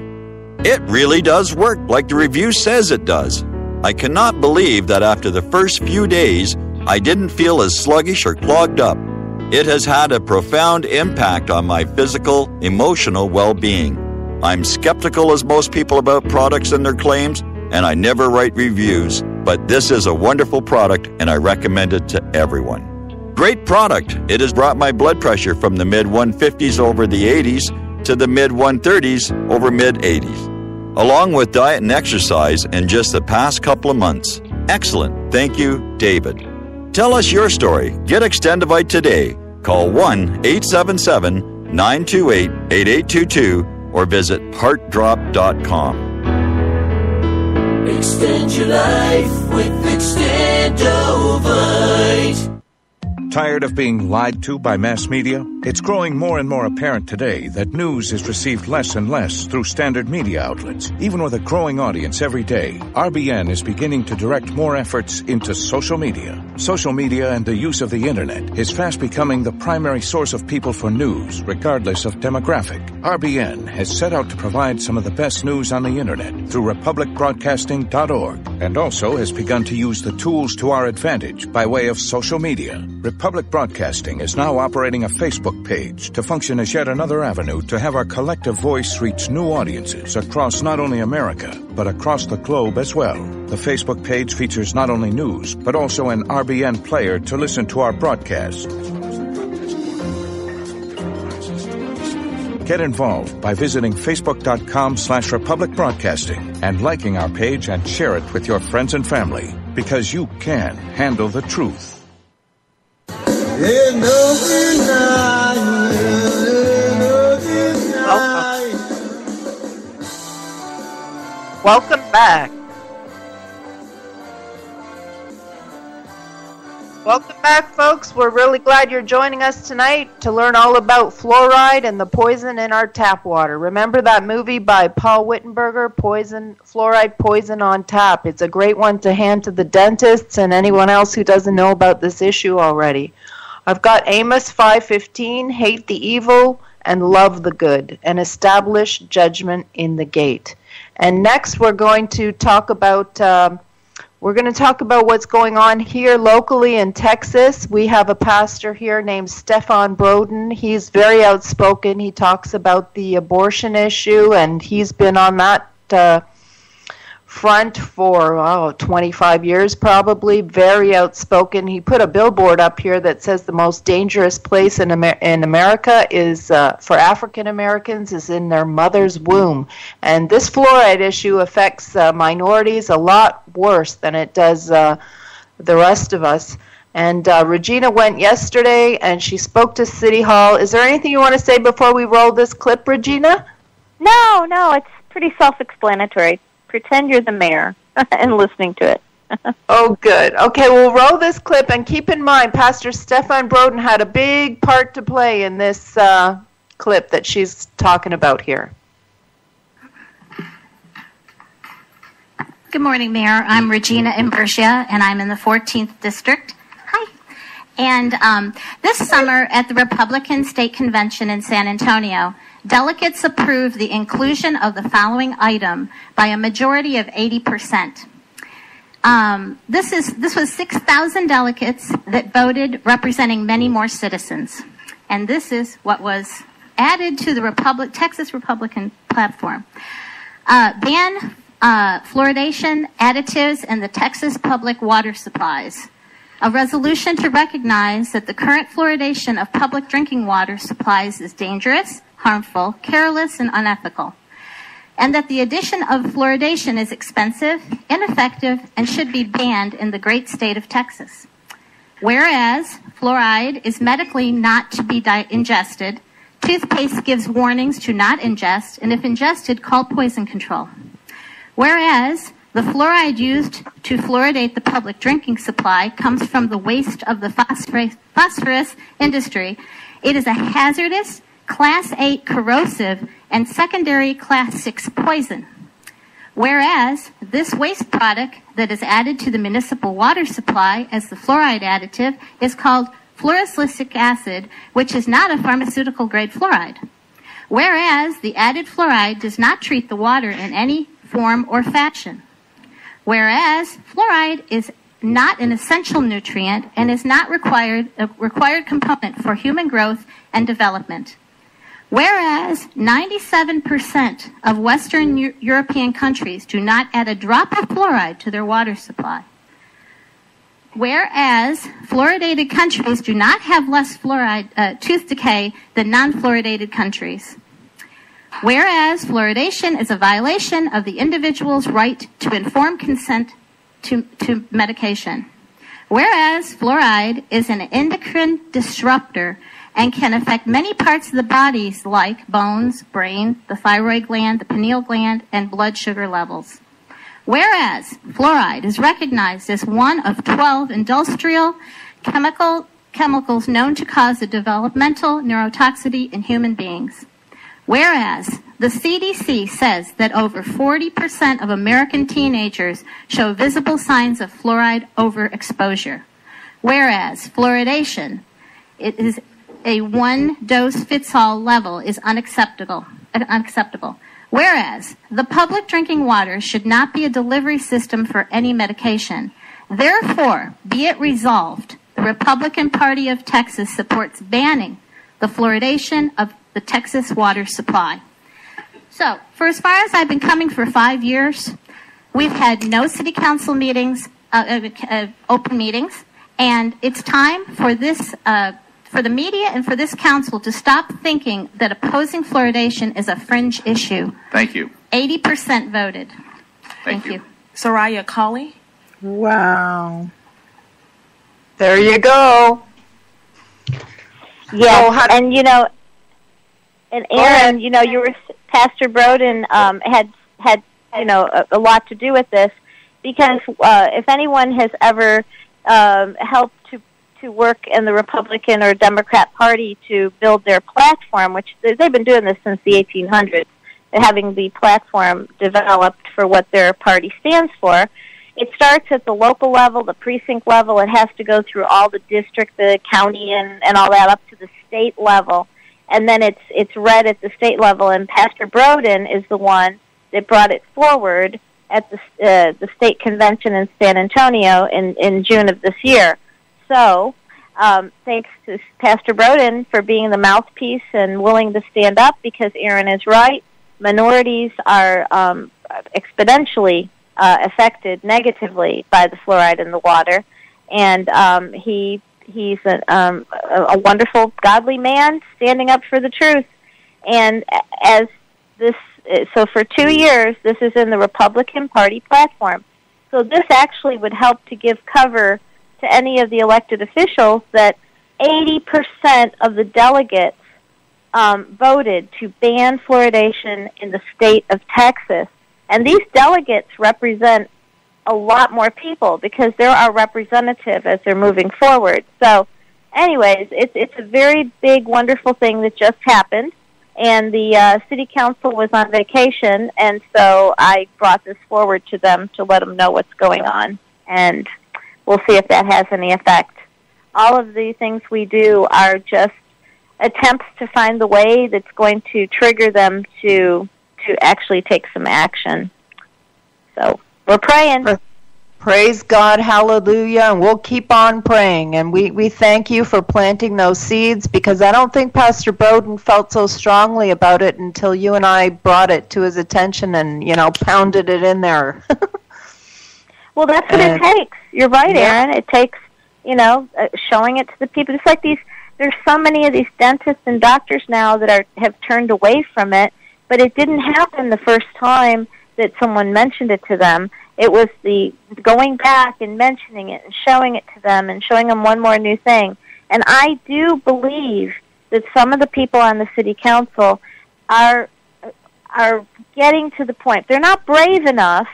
It really does work like the review says it does. I cannot believe that after the first few days, I didn't feel as sluggish or clogged up. It has had a profound impact on my physical, emotional well-being. I'm skeptical as most people about products and their claims, and I never write reviews, but this is a wonderful product and I recommend it to everyone. Great product. It has brought my blood pressure from the mid-150s over the 80s to the mid-130s over mid-80s, along with diet and exercise in just the past couple of months. Excellent. Thank you, David. Tell us your story. Get Extendivite today. Call 1-877-928-8822 or visit heartdrop.com. Extend your life with Extendivite. Tired of being lied to by mass media? It's growing more and more apparent today that news is received less and less through standard media outlets. Even with a growing audience every day, RBN is beginning to direct more efforts into social media. Social media and the use of the internet is fast becoming the primary source of people for news, regardless of demographic. RBN has set out to provide some of the best news on the internet through republicbroadcasting.org, and also has begun to use the tools to our advantage by way of social media. Republic Broadcasting is now operating a Facebook page to function as yet another avenue to have our collective voice reach new audiences across not only America, but across the globe as well. The Facebook page features not only news, but also an RBN player to listen to our broadcast. Get involved by visiting facebook.com/Republic Broadcasting and liking our page and share it with your friends and family, because you can handle the truth. Welcome back. Welcome back, folks. We're really glad you're joining us tonight to learn all about fluoride and the poison in our tap water. Remember that movie by Paul Wittenberger, Fluoride Poison on Tap? It's a great one to hand to the dentists and anyone else who doesn't know about this issue already. I've got Amos 5:15, hate the evil and love the good, and establish judgment in the gate. And next we're going to talk about what's going on here locally in Texas. We have a pastor here named Stefan Broden. He's very outspoken. He talks about the abortion issue, and he's been on that front for 25 years probably. Very outspoken. He put a billboard up here that says the most dangerous place in America is for African Americans is in their mother's womb. And this fluoride issue affects minorities a lot worse than it does the rest of us. And Regina went yesterday and she spoke to City Hall. Is there anything you want to say before we roll this clip, Regina? No, it's pretty self-explanatory. Pretend you're the mayor and listening to it. Oh, good. Okay, we'll roll this clip, and keep in mind, Pastor Stefan Broden had a big part to play in this clip that she's talking about here. Good morning, Mayor. I'm Regina Imburgia, and I'm in the 14th District. Hi. And this summer at the Republican State Convention in San Antonio, delegates approved the inclusion of the following item by a majority of 80%. This was 6,000 delegates that voted, representing many more citizens. And this is what was added to the Texas Republican platform. Ban fluoridation additives in the Texas public water supplies. A resolution to recognize that the current fluoridation of public drinking water supplies is dangerous, harmful, careless, and unethical. And that the addition of fluoridation is expensive, ineffective, and should be banned in the great state of Texas. Whereas fluoride is medically not to be ingested, toothpaste gives warnings to not ingest, and if ingested, call poison control. Whereas the fluoride used to fluoridate the public drinking supply comes from the waste of the phosphorus industry, it is a hazardous, Class 8 corrosive, and secondary Class 6 poison. Whereas this waste product that is added to the municipal water supply as the fluoride additive is called fluorosilicic acid, which is not a pharmaceutical grade fluoride. Whereas the added fluoride does not treat the water in any form or fashion. Whereas fluoride is not an essential nutrient and is not a required component for human growth and development. Whereas 97% of Western European countries do not add a drop of fluoride to their water supply. Whereas fluoridated countries do not have less fluoride tooth decay than non-fluoridated countries. Whereas fluoridation is a violation of the individual's right to informed consent to medication. Whereas fluoride is an endocrine disruptor and can affect many parts of the body like bones, brain, the thyroid gland, the pineal gland, and blood sugar levels. Whereas fluoride is recognized as one of 12 industrial chemicals known to cause a developmental neurotoxicity in human beings. Whereas the CDC says that over 40% of American teenagers show visible signs of fluoride overexposure. Whereas fluoridation, it is a one-dose-fits-all level is unacceptable. Whereas the public drinking water should not be a delivery system for any medication. Therefore, be it resolved, the Republican Party of Texas supports banning the fluoridation of the Texas water supply. So, for as far as I've been coming for 5 years, we've had no city council meetings, open meetings, and it's time for this, for the media and for this council to stop thinking that opposing fluoridation is a fringe issue. Thank you. 80% voted. Thank you. Soraya Colley. Wow. There you go. Yeah, and you know, and Erin, you know, Pastor Broden had you know a lot to do with this, because if anyone has ever helped to work in the Republican or Democrat Party to build their platform, which they've been doing this since the 1800s, having the platform developed for what their party stands for. It starts at the local level, the precinct level. It has to go through all the district, the county, and all that up to the state level. And then it's read at the state level. And Pastor Broden is the one that brought it forward at the state convention in San Antonio in June of this year. So thanks to Pastor Broden for being the mouthpiece and willing to stand up, because Erin is right. Minorities are exponentially affected negatively by the fluoride in the water, and he's a wonderful, godly man standing up for the truth. And as this, so for 2 years, this is in the Republican Party platform. So this actually would help to give cover to any of the elected officials that 80% of the delegates voted to ban fluoridation in the state of Texas. And these delegates represent a lot more people because they're our representative as they're moving forward. So anyways, it's a very big, wonderful thing that just happened. And the city council was on vacation, and so I brought this forward to them to let them know what's going on. And we'll see if that has any effect. All of the things we do are just attempts to find the way that's going to trigger them to actually take some action. So we're praying. Praise God, hallelujah, and we'll keep on praying. And we thank you for planting those seeds, because I don't think Pastor Bowden felt so strongly about it until you and I brought it to his attention and, pounded it in there. Well, that's what it takes. You're right, Erin. It takes, showing it to the people. Just like there's so many of these dentists and doctors now that have turned away from it, but it didn't happen the first time that someone mentioned it to them. It was the going back and mentioning it and showing it to them and showing them one more new thing. And I do believe that some of the people on the city council are getting to the point. They're not brave enough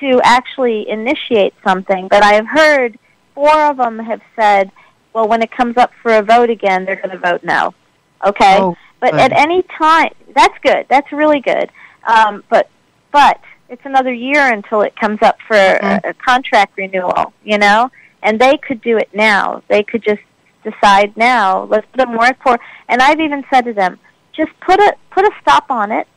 to actually initiate something, but I have heard 4 of them have said, well, when it comes up for a vote again, they're going to vote no. Okay? But at any time, that's good. That's really good. But it's another year until it comes up for a contract renewal, and they could do it now. They could just decide now, let's put a moratorium. And I've even said to them, just put a stop on it,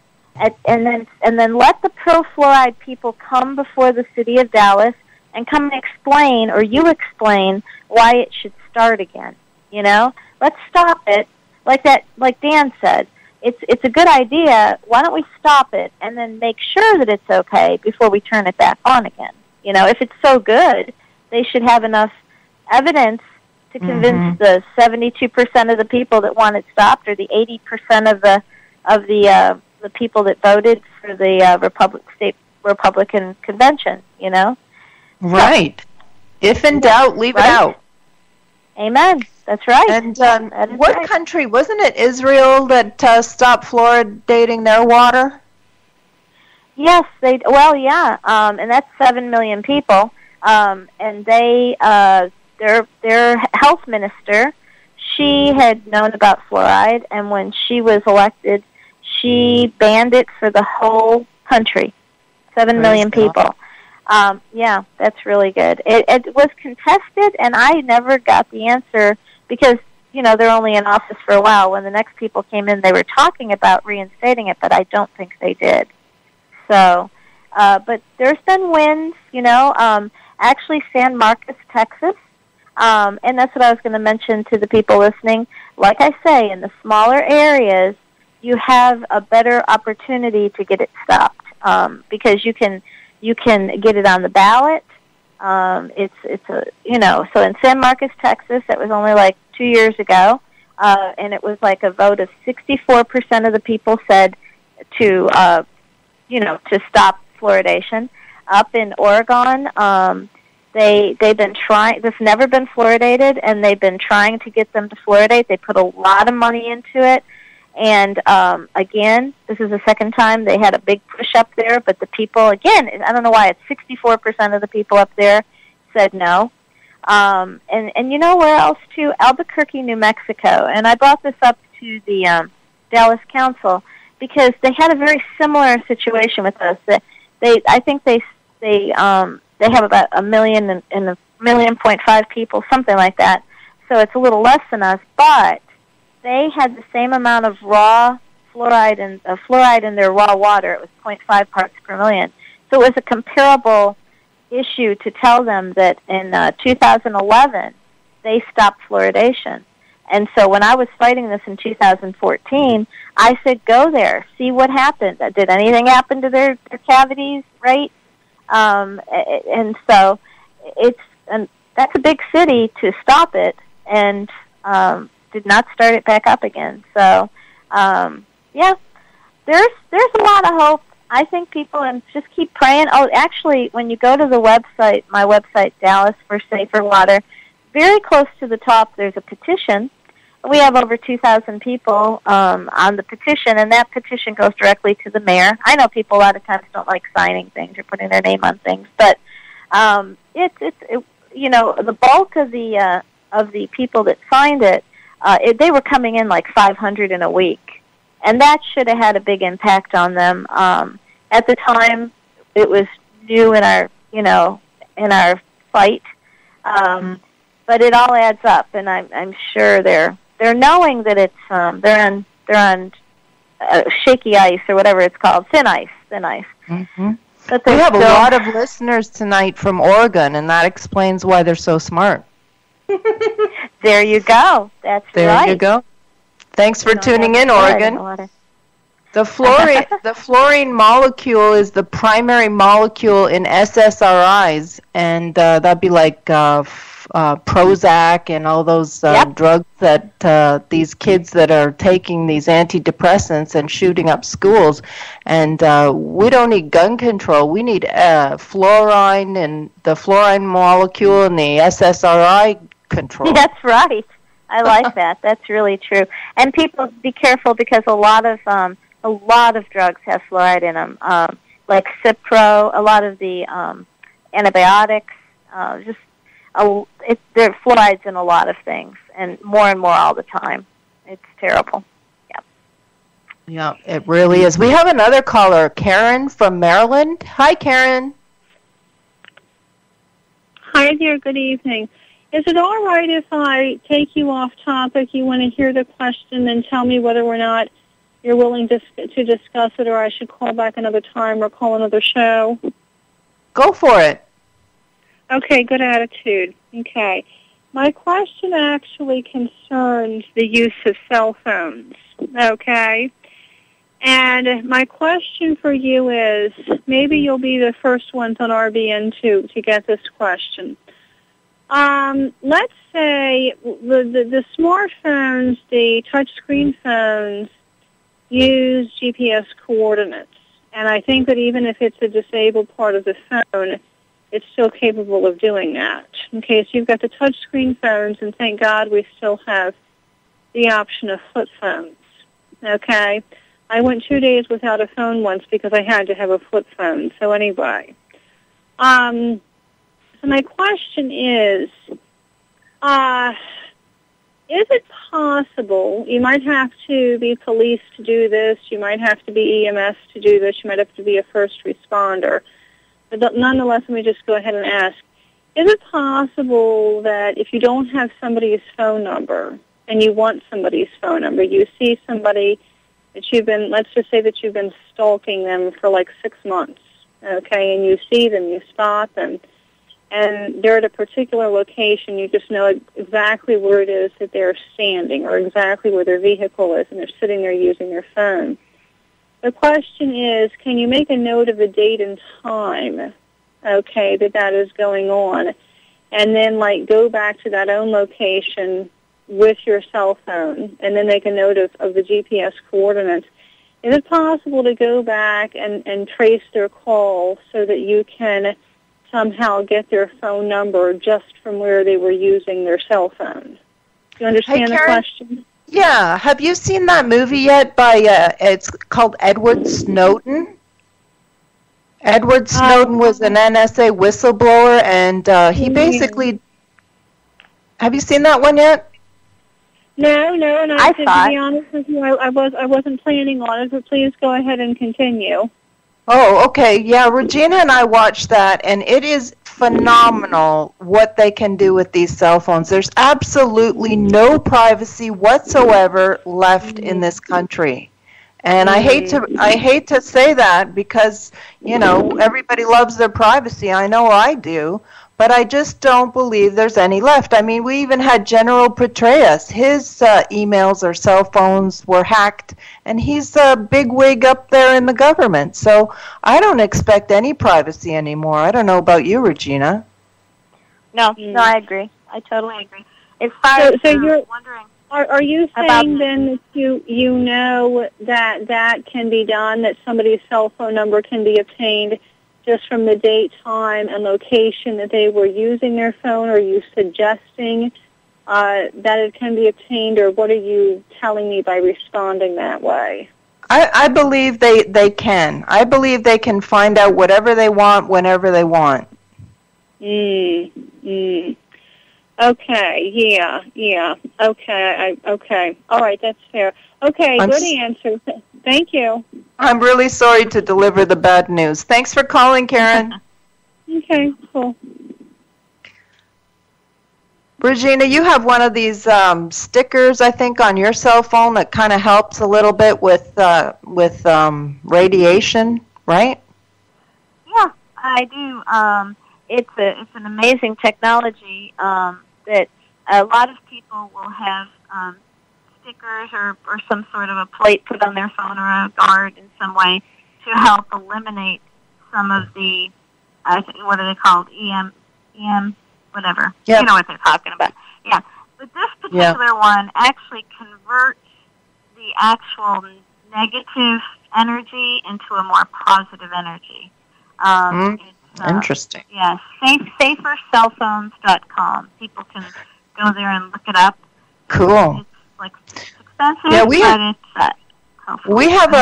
and then let the pro-fluoride people come before the city of Dallas and come and explain, or you explain, why it should start again. Let's stop it. Like Dan said, it's a good idea. Why don't we stop it and then make sure that it's okay before we turn it back on again? If it's so good, they should have enough evidence to convince the 72% of the people that want it stopped, or the 80% of the people that voted for the state Republican convention. Right. If in doubt, leave it out. Amen. That's right. And what country, wasn't it Israel that stopped fluoridating their water? Yes, and that's 7 million people. And their health minister, she had known about fluoride, and when she was elected, she banned it for the whole country, 7 million people. That's really good. It was contested, and I never got the answer because, they're only in office for a while. When the next people came in, they were talking about reinstating it, but I don't think they did. So, but there's been wins, actually San Marcos, Texas, and that's what I was going to mention to the people listening. Like I say, in the smaller areas, you have a better opportunity to get it stopped, because you can get it on the ballot. So in San Marcos, Texas, it was only like 2 years ago, and it was like a vote of 64% of the people said to stop fluoridation. Up in Oregon, they've been trying. This never been fluoridated, and they've been trying to get them to fluoridate. They put a lot of money into it. And again, this is the second time they had a big push up there, but the people, again, I don't know why, it's 64% of the people up there said no. And you know where else too? Albuquerque, New Mexico. And I brought this up to the Dallas Council because they had a very similar situation with us. I think they have about 1 million and 1.5 million people, something like that. So it's a little less than us, but they had the same amount of raw fluoride in their raw water. It was 0.5 parts per million. So it was a comparable issue to tell them that in 2011 they stopped fluoridation. And so when I was fighting this in 2014, I said, go there, see what happened. Did anything happen to their cavities, right? And so that's a big city to stop it, and did not start it back up again. So, there's a lot of hope. I think people, and just keep praying. Oh, actually, when you go to the website, my website, Dallas for Safer Water, very close to the top, there's a petition. We have over 2,000 people on the petition, and that petition goes directly to the mayor. I know people a lot of times don't like signing things or putting their name on things, but the bulk of the people that signed it, they were coming in like 500 in a week, and that should have had a big impact on them. At the time, it was new in our fight, but it all adds up, and I'm sure they're knowing that it's they're on shaky ice or whatever it's called, thin ice. Mm-hmm. We have a lot of listeners tonight from Oregon, and that explains why they're so smart. There you go. That's there right. There you go. Thanks for tuning in, Oregon. The fluorine molecule is the primary molecule in SSRIs, and that'd be like Prozac and all those drugs that these kids that are taking these antidepressants and shooting up schools. And we don't need gun control. We need fluorine and the fluorine molecule and the SSRI control. That's right. I like that. That's really true. And people, be careful because a lot of drugs have fluoride in them, like Cipro. A lot of the antibiotics, there are fluorides in a lot of things, and more all the time. It's terrible. Yeah, it really is. We have another caller, Karen from Maryland. Hi, Karen. Hi there. Good evening. Is it all right if I take you off topic? You want to hear the question and tell me whether or not you're willing to discuss it, or I should call back another time or call another show? Go for it. Okay, good attitude. Okay. My question actually concerns the use of cell phones, okay? And my question for you is, maybe you'll be the first ones on RBN to get this question. Let's say the smartphones, the touchscreen phones, use GPS coordinates. And I think that even if it's a disabled part of the phone, it's still capable of doing that. Okay, so you've got the touchscreen phones, and thank God we still have the option of flip phones. Okay? I went 2 days without a phone once because I had to have a flip phone. So anyway. So my question is it possible, you might have to be police to do this, you might have to be EMS to do this, you might have to be a first responder, but nonetheless, let me just go ahead and ask, is it possible that if you don't have somebody's phone number and you want somebody's phone number, you see somebody that you've been, let's just say that you've been stalking them for like 6 months, okay, and you see them, you spot them, and they're at a particular location, you just know exactly where it is that they're standing or exactly where their vehicle is, and they're sitting there using their phone. The question is, can you make a note of the date and time, okay, that is going on, and then, like, go back to that own location with your cell phone, and then make a note of the GPS coordinates? Is it possible to go back and trace their call so that you can somehow get their phone number just from where they were using their cell phone? Do you understand the question? Yeah. Have you seen that movie yet by, it's called Edward Snowden? Edward Snowden was an NSA whistleblower, and he basically... Have you seen that one yet? No, and to be honest with you, I wasn't planning on it, but please go ahead and continue. Oh, okay. Yeah, Regina and I watched that, and it is phenomenal what they can do with these cell phones. There's absolutely no privacy whatsoever left in this country. And I hate to say that because, you know, everybody loves their privacy. I know I do. But I just don't believe there's any left. I mean, we even had General Petraeus. His emails or cell phones were hacked, and he's a big wig up there in the government. So I don't expect any privacy anymore. I don't know about you, Regina. No, I agree. I totally agree. As far as you're wondering, are you saying then that you know that can be done, that somebody's cell phone number can be obtained just from the date, time, and location that they were using their phone? Are you suggesting that it can be obtained, or what are you telling me by responding that way? I believe they can. I believe they can find out whatever they want whenever they want. Okay, yeah. Okay. All right, that's fair. Okay, good answer. Thank you. I'm really sorry to deliver the bad news. Thanks for calling, Karen. Okay, cool. Regina, you have one of these stickers, I think, on your cell phone that kind of helps a little bit with radiation, right? Yeah, I do. It's an amazing technology that a lot of people will have stickers or some sort of a plate put on their phone or a guard in some way to help eliminate some of the, what are they called, EM, whatever. Yep. You know what they're talking about. Yeah. But this particular one actually converts the actual negative energy into a more positive energy. Interesting. Yes, safercellphones.com. People can go there and look it up. Cool. It's expensive, yeah, but it's we have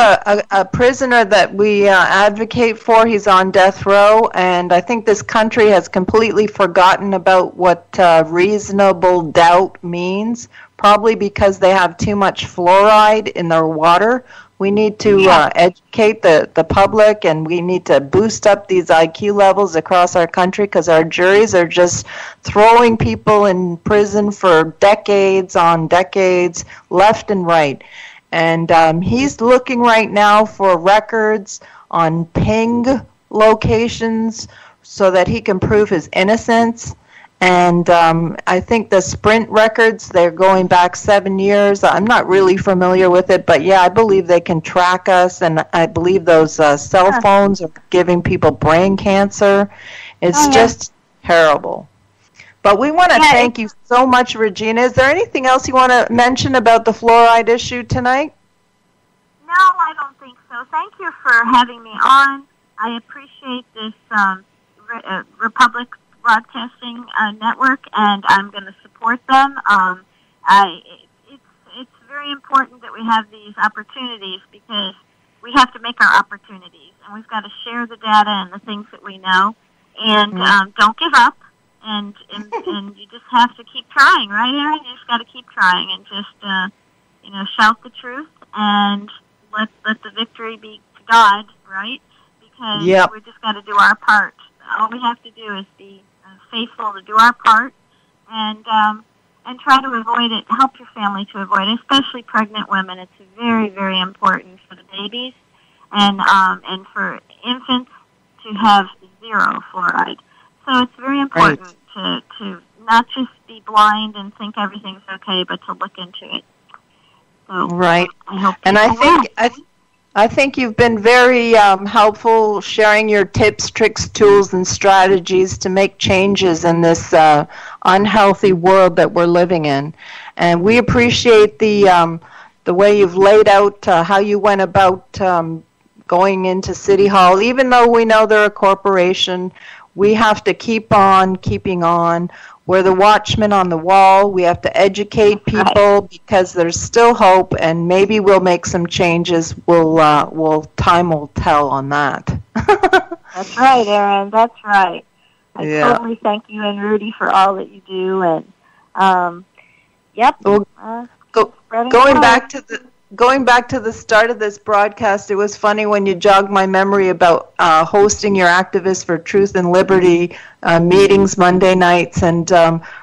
a prisoner that we advocate for. He's on death row, and I think this country has completely forgotten about what reasonable doubt means, probably because they have too much fluoride in their water. We need to educate the public, and we need to boost up these IQ levels across our country, because our juries are just throwing people in prison for decades on decades, left and right. And he's looking right now for records on ping locations so that he can prove his innocence. And I think the Sprint records, they're going back 7 years. I'm not really familiar with it, but yeah, I believe they can track us, and I believe those cell phones are giving people brain cancer. It's just terrible. But we want to thank you so much, Regina. Is there anything else you want to mention about the fluoride issue tonight? No, I don't think so. Thank you for having me on. I appreciate this Republic Broadcasting Network, and I'm going to support them. It's very important that we have these opportunities, because we have to make our opportunities, and we've got to share the data and the things that we know, and don't give up, and you just have to keep trying, right, Erin? You just got to keep trying and just shout the truth and let the victory be to God, right? Because we just got to do our part. All we have to do is be faithful to do our part, and try to avoid it. Help your family to avoid it, especially pregnant women. It's very, very important for the babies and for infants to have zero fluoride. So it's very important to not just be blind and think everything's okay, but to look into it. So right. I hope. And I think you've been very helpful sharing your tips, tricks, tools, and strategies to make changes in this unhealthy world that we're living in. And we appreciate the way you've laid out how you went about going into City Hall. Even though we know they're a corporation, we have to keep on keeping on. We're the watchmen on the wall. We have to educate people because there's still hope, and maybe we'll make some changes. Time will tell on that. That's right, Erin. That's right. I totally thank you and Rudy for all that you do, and Going back to the start of this broadcast, it was funny when you jogged my memory about hosting your Activists for Truth and Liberty meetings Monday nights, and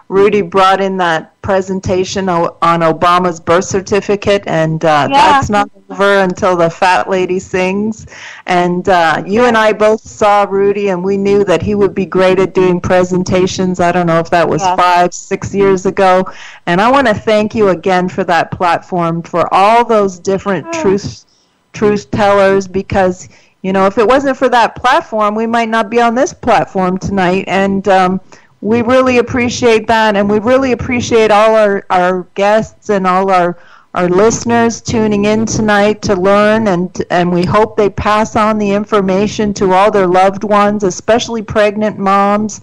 Rudy brought in that presentation on Obama's birth certificate, and that's not over until the fat lady sings. And you and I both saw Rudy, and we knew that he would be great at doing presentations. I don't know if that was 5-6 years ago. And I want to thank you again for that platform, for all those different truth tellers, because if it wasn't for that platform, we might not be on this platform tonight. And we really appreciate that, and we really appreciate all our guests and all our listeners tuning in tonight to learn, and we hope they pass on the information to all their loved ones, especially pregnant moms.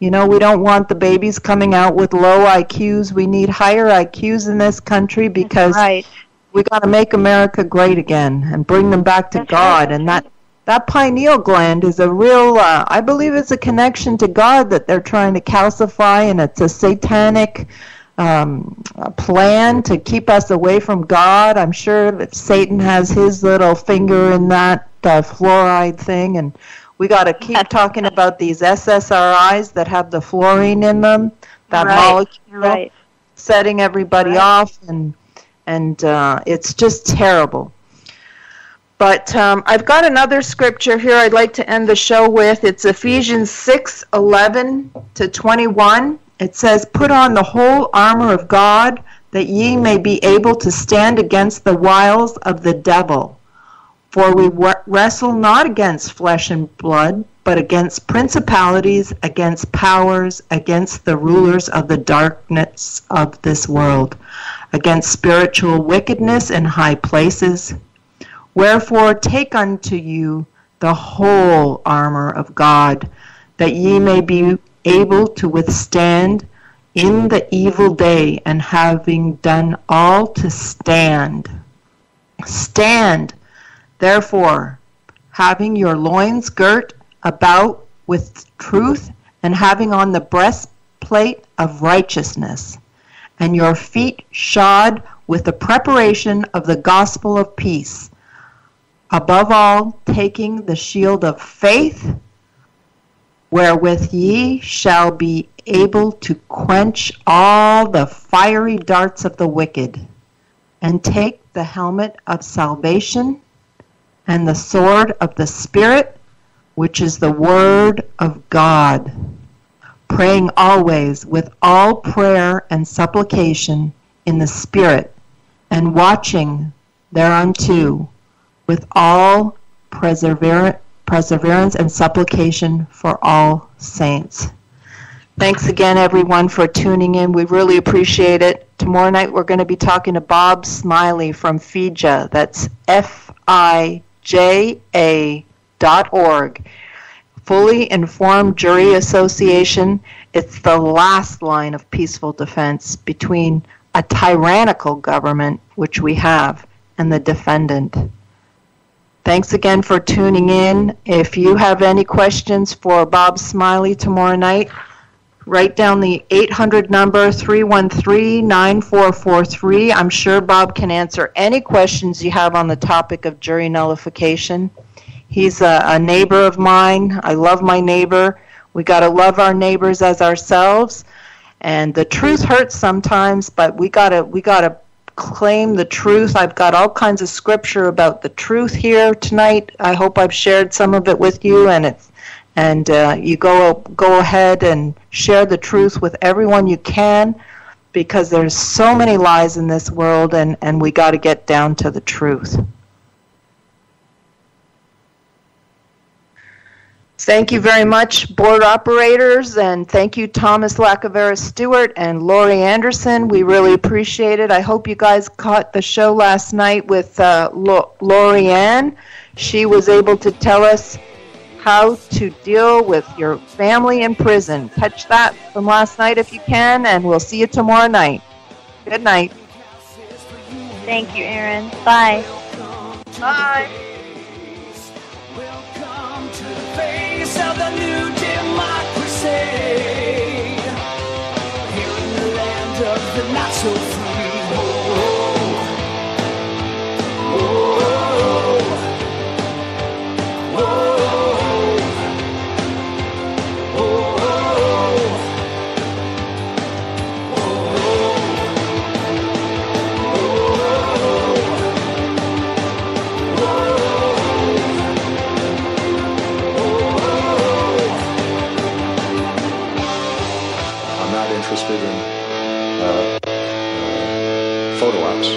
We don't want the babies coming out with low IQs. We need higher IQs in this country, because we got to make America great again and bring them back to God. And that pineal gland is a real, I believe it's a connection to God that they're trying to calcify, and it's a satanic plan to keep us away from God. I'm sure that Satan has his little finger in that fluoride thing, and we got to keep talking about these SSRIs that have the fluorine in them, that molecule, setting everybody off, and it's just terrible. But I've got another scripture here I'd like to end the show with. It's Ephesians 6:11-21. It says, "Put on the whole armor of God, that ye may be able to stand against the wiles of the devil. For we wrestle not against flesh and blood, but against principalities, against powers, against the rulers of the darkness of this world, against spiritual wickedness in high places. Wherefore take unto you the whole armor of God, that ye may be able to withstand in the evil day, and having done all to stand. Stand, therefore, having your loins girt about with truth, and having on the breastplate of righteousness, and your feet shod with the preparation of the gospel of peace. Above all, taking the shield of faith, wherewith ye shall be able to quench all the fiery darts of the wicked, and take the helmet of salvation and the sword of the Spirit, which is the word of God, praying always with all prayer and supplication in the Spirit, and watching thereunto with all perseverance and supplication for all saints." Thanks again, everyone, for tuning in. We really appreciate it. Tomorrow night we're going to be talking to Bob Smiley from FIJA. That's FIJA.org. Fully Informed Jury Association. It's the last line of peaceful defense between a tyrannical government, which we have, and the defendant. Thanks again for tuning in. If you have any questions for Bob Smiley tomorrow night, write down the 800 number, 313-9443. I'm sure Bob can answer any questions you have on the topic of jury nullification. He's a neighbor of mine. I love my neighbor. We got to love our neighbors as ourselves. And the truth hurts sometimes, but we got to claim the truth. I've got all kinds of scripture about the truth here tonight. I hope I've shared some of it with you, and you go ahead and share the truth with everyone you can, because there's so many lies in this world, and we got to get down to the truth. Thank you very much, board operators, and thank you, Thomas Lacavera Stewart and Lori Anderson. We really appreciate it. I hope you guys caught the show last night with Lori Ann. She was able to tell us how to deal with your family in prison. Catch that from last night if you can, and we'll see you tomorrow night. Good night. Thank you, Erin. Bye. Bye. Face of the new democracy, here in the land of the not so free. Interested in photo ops.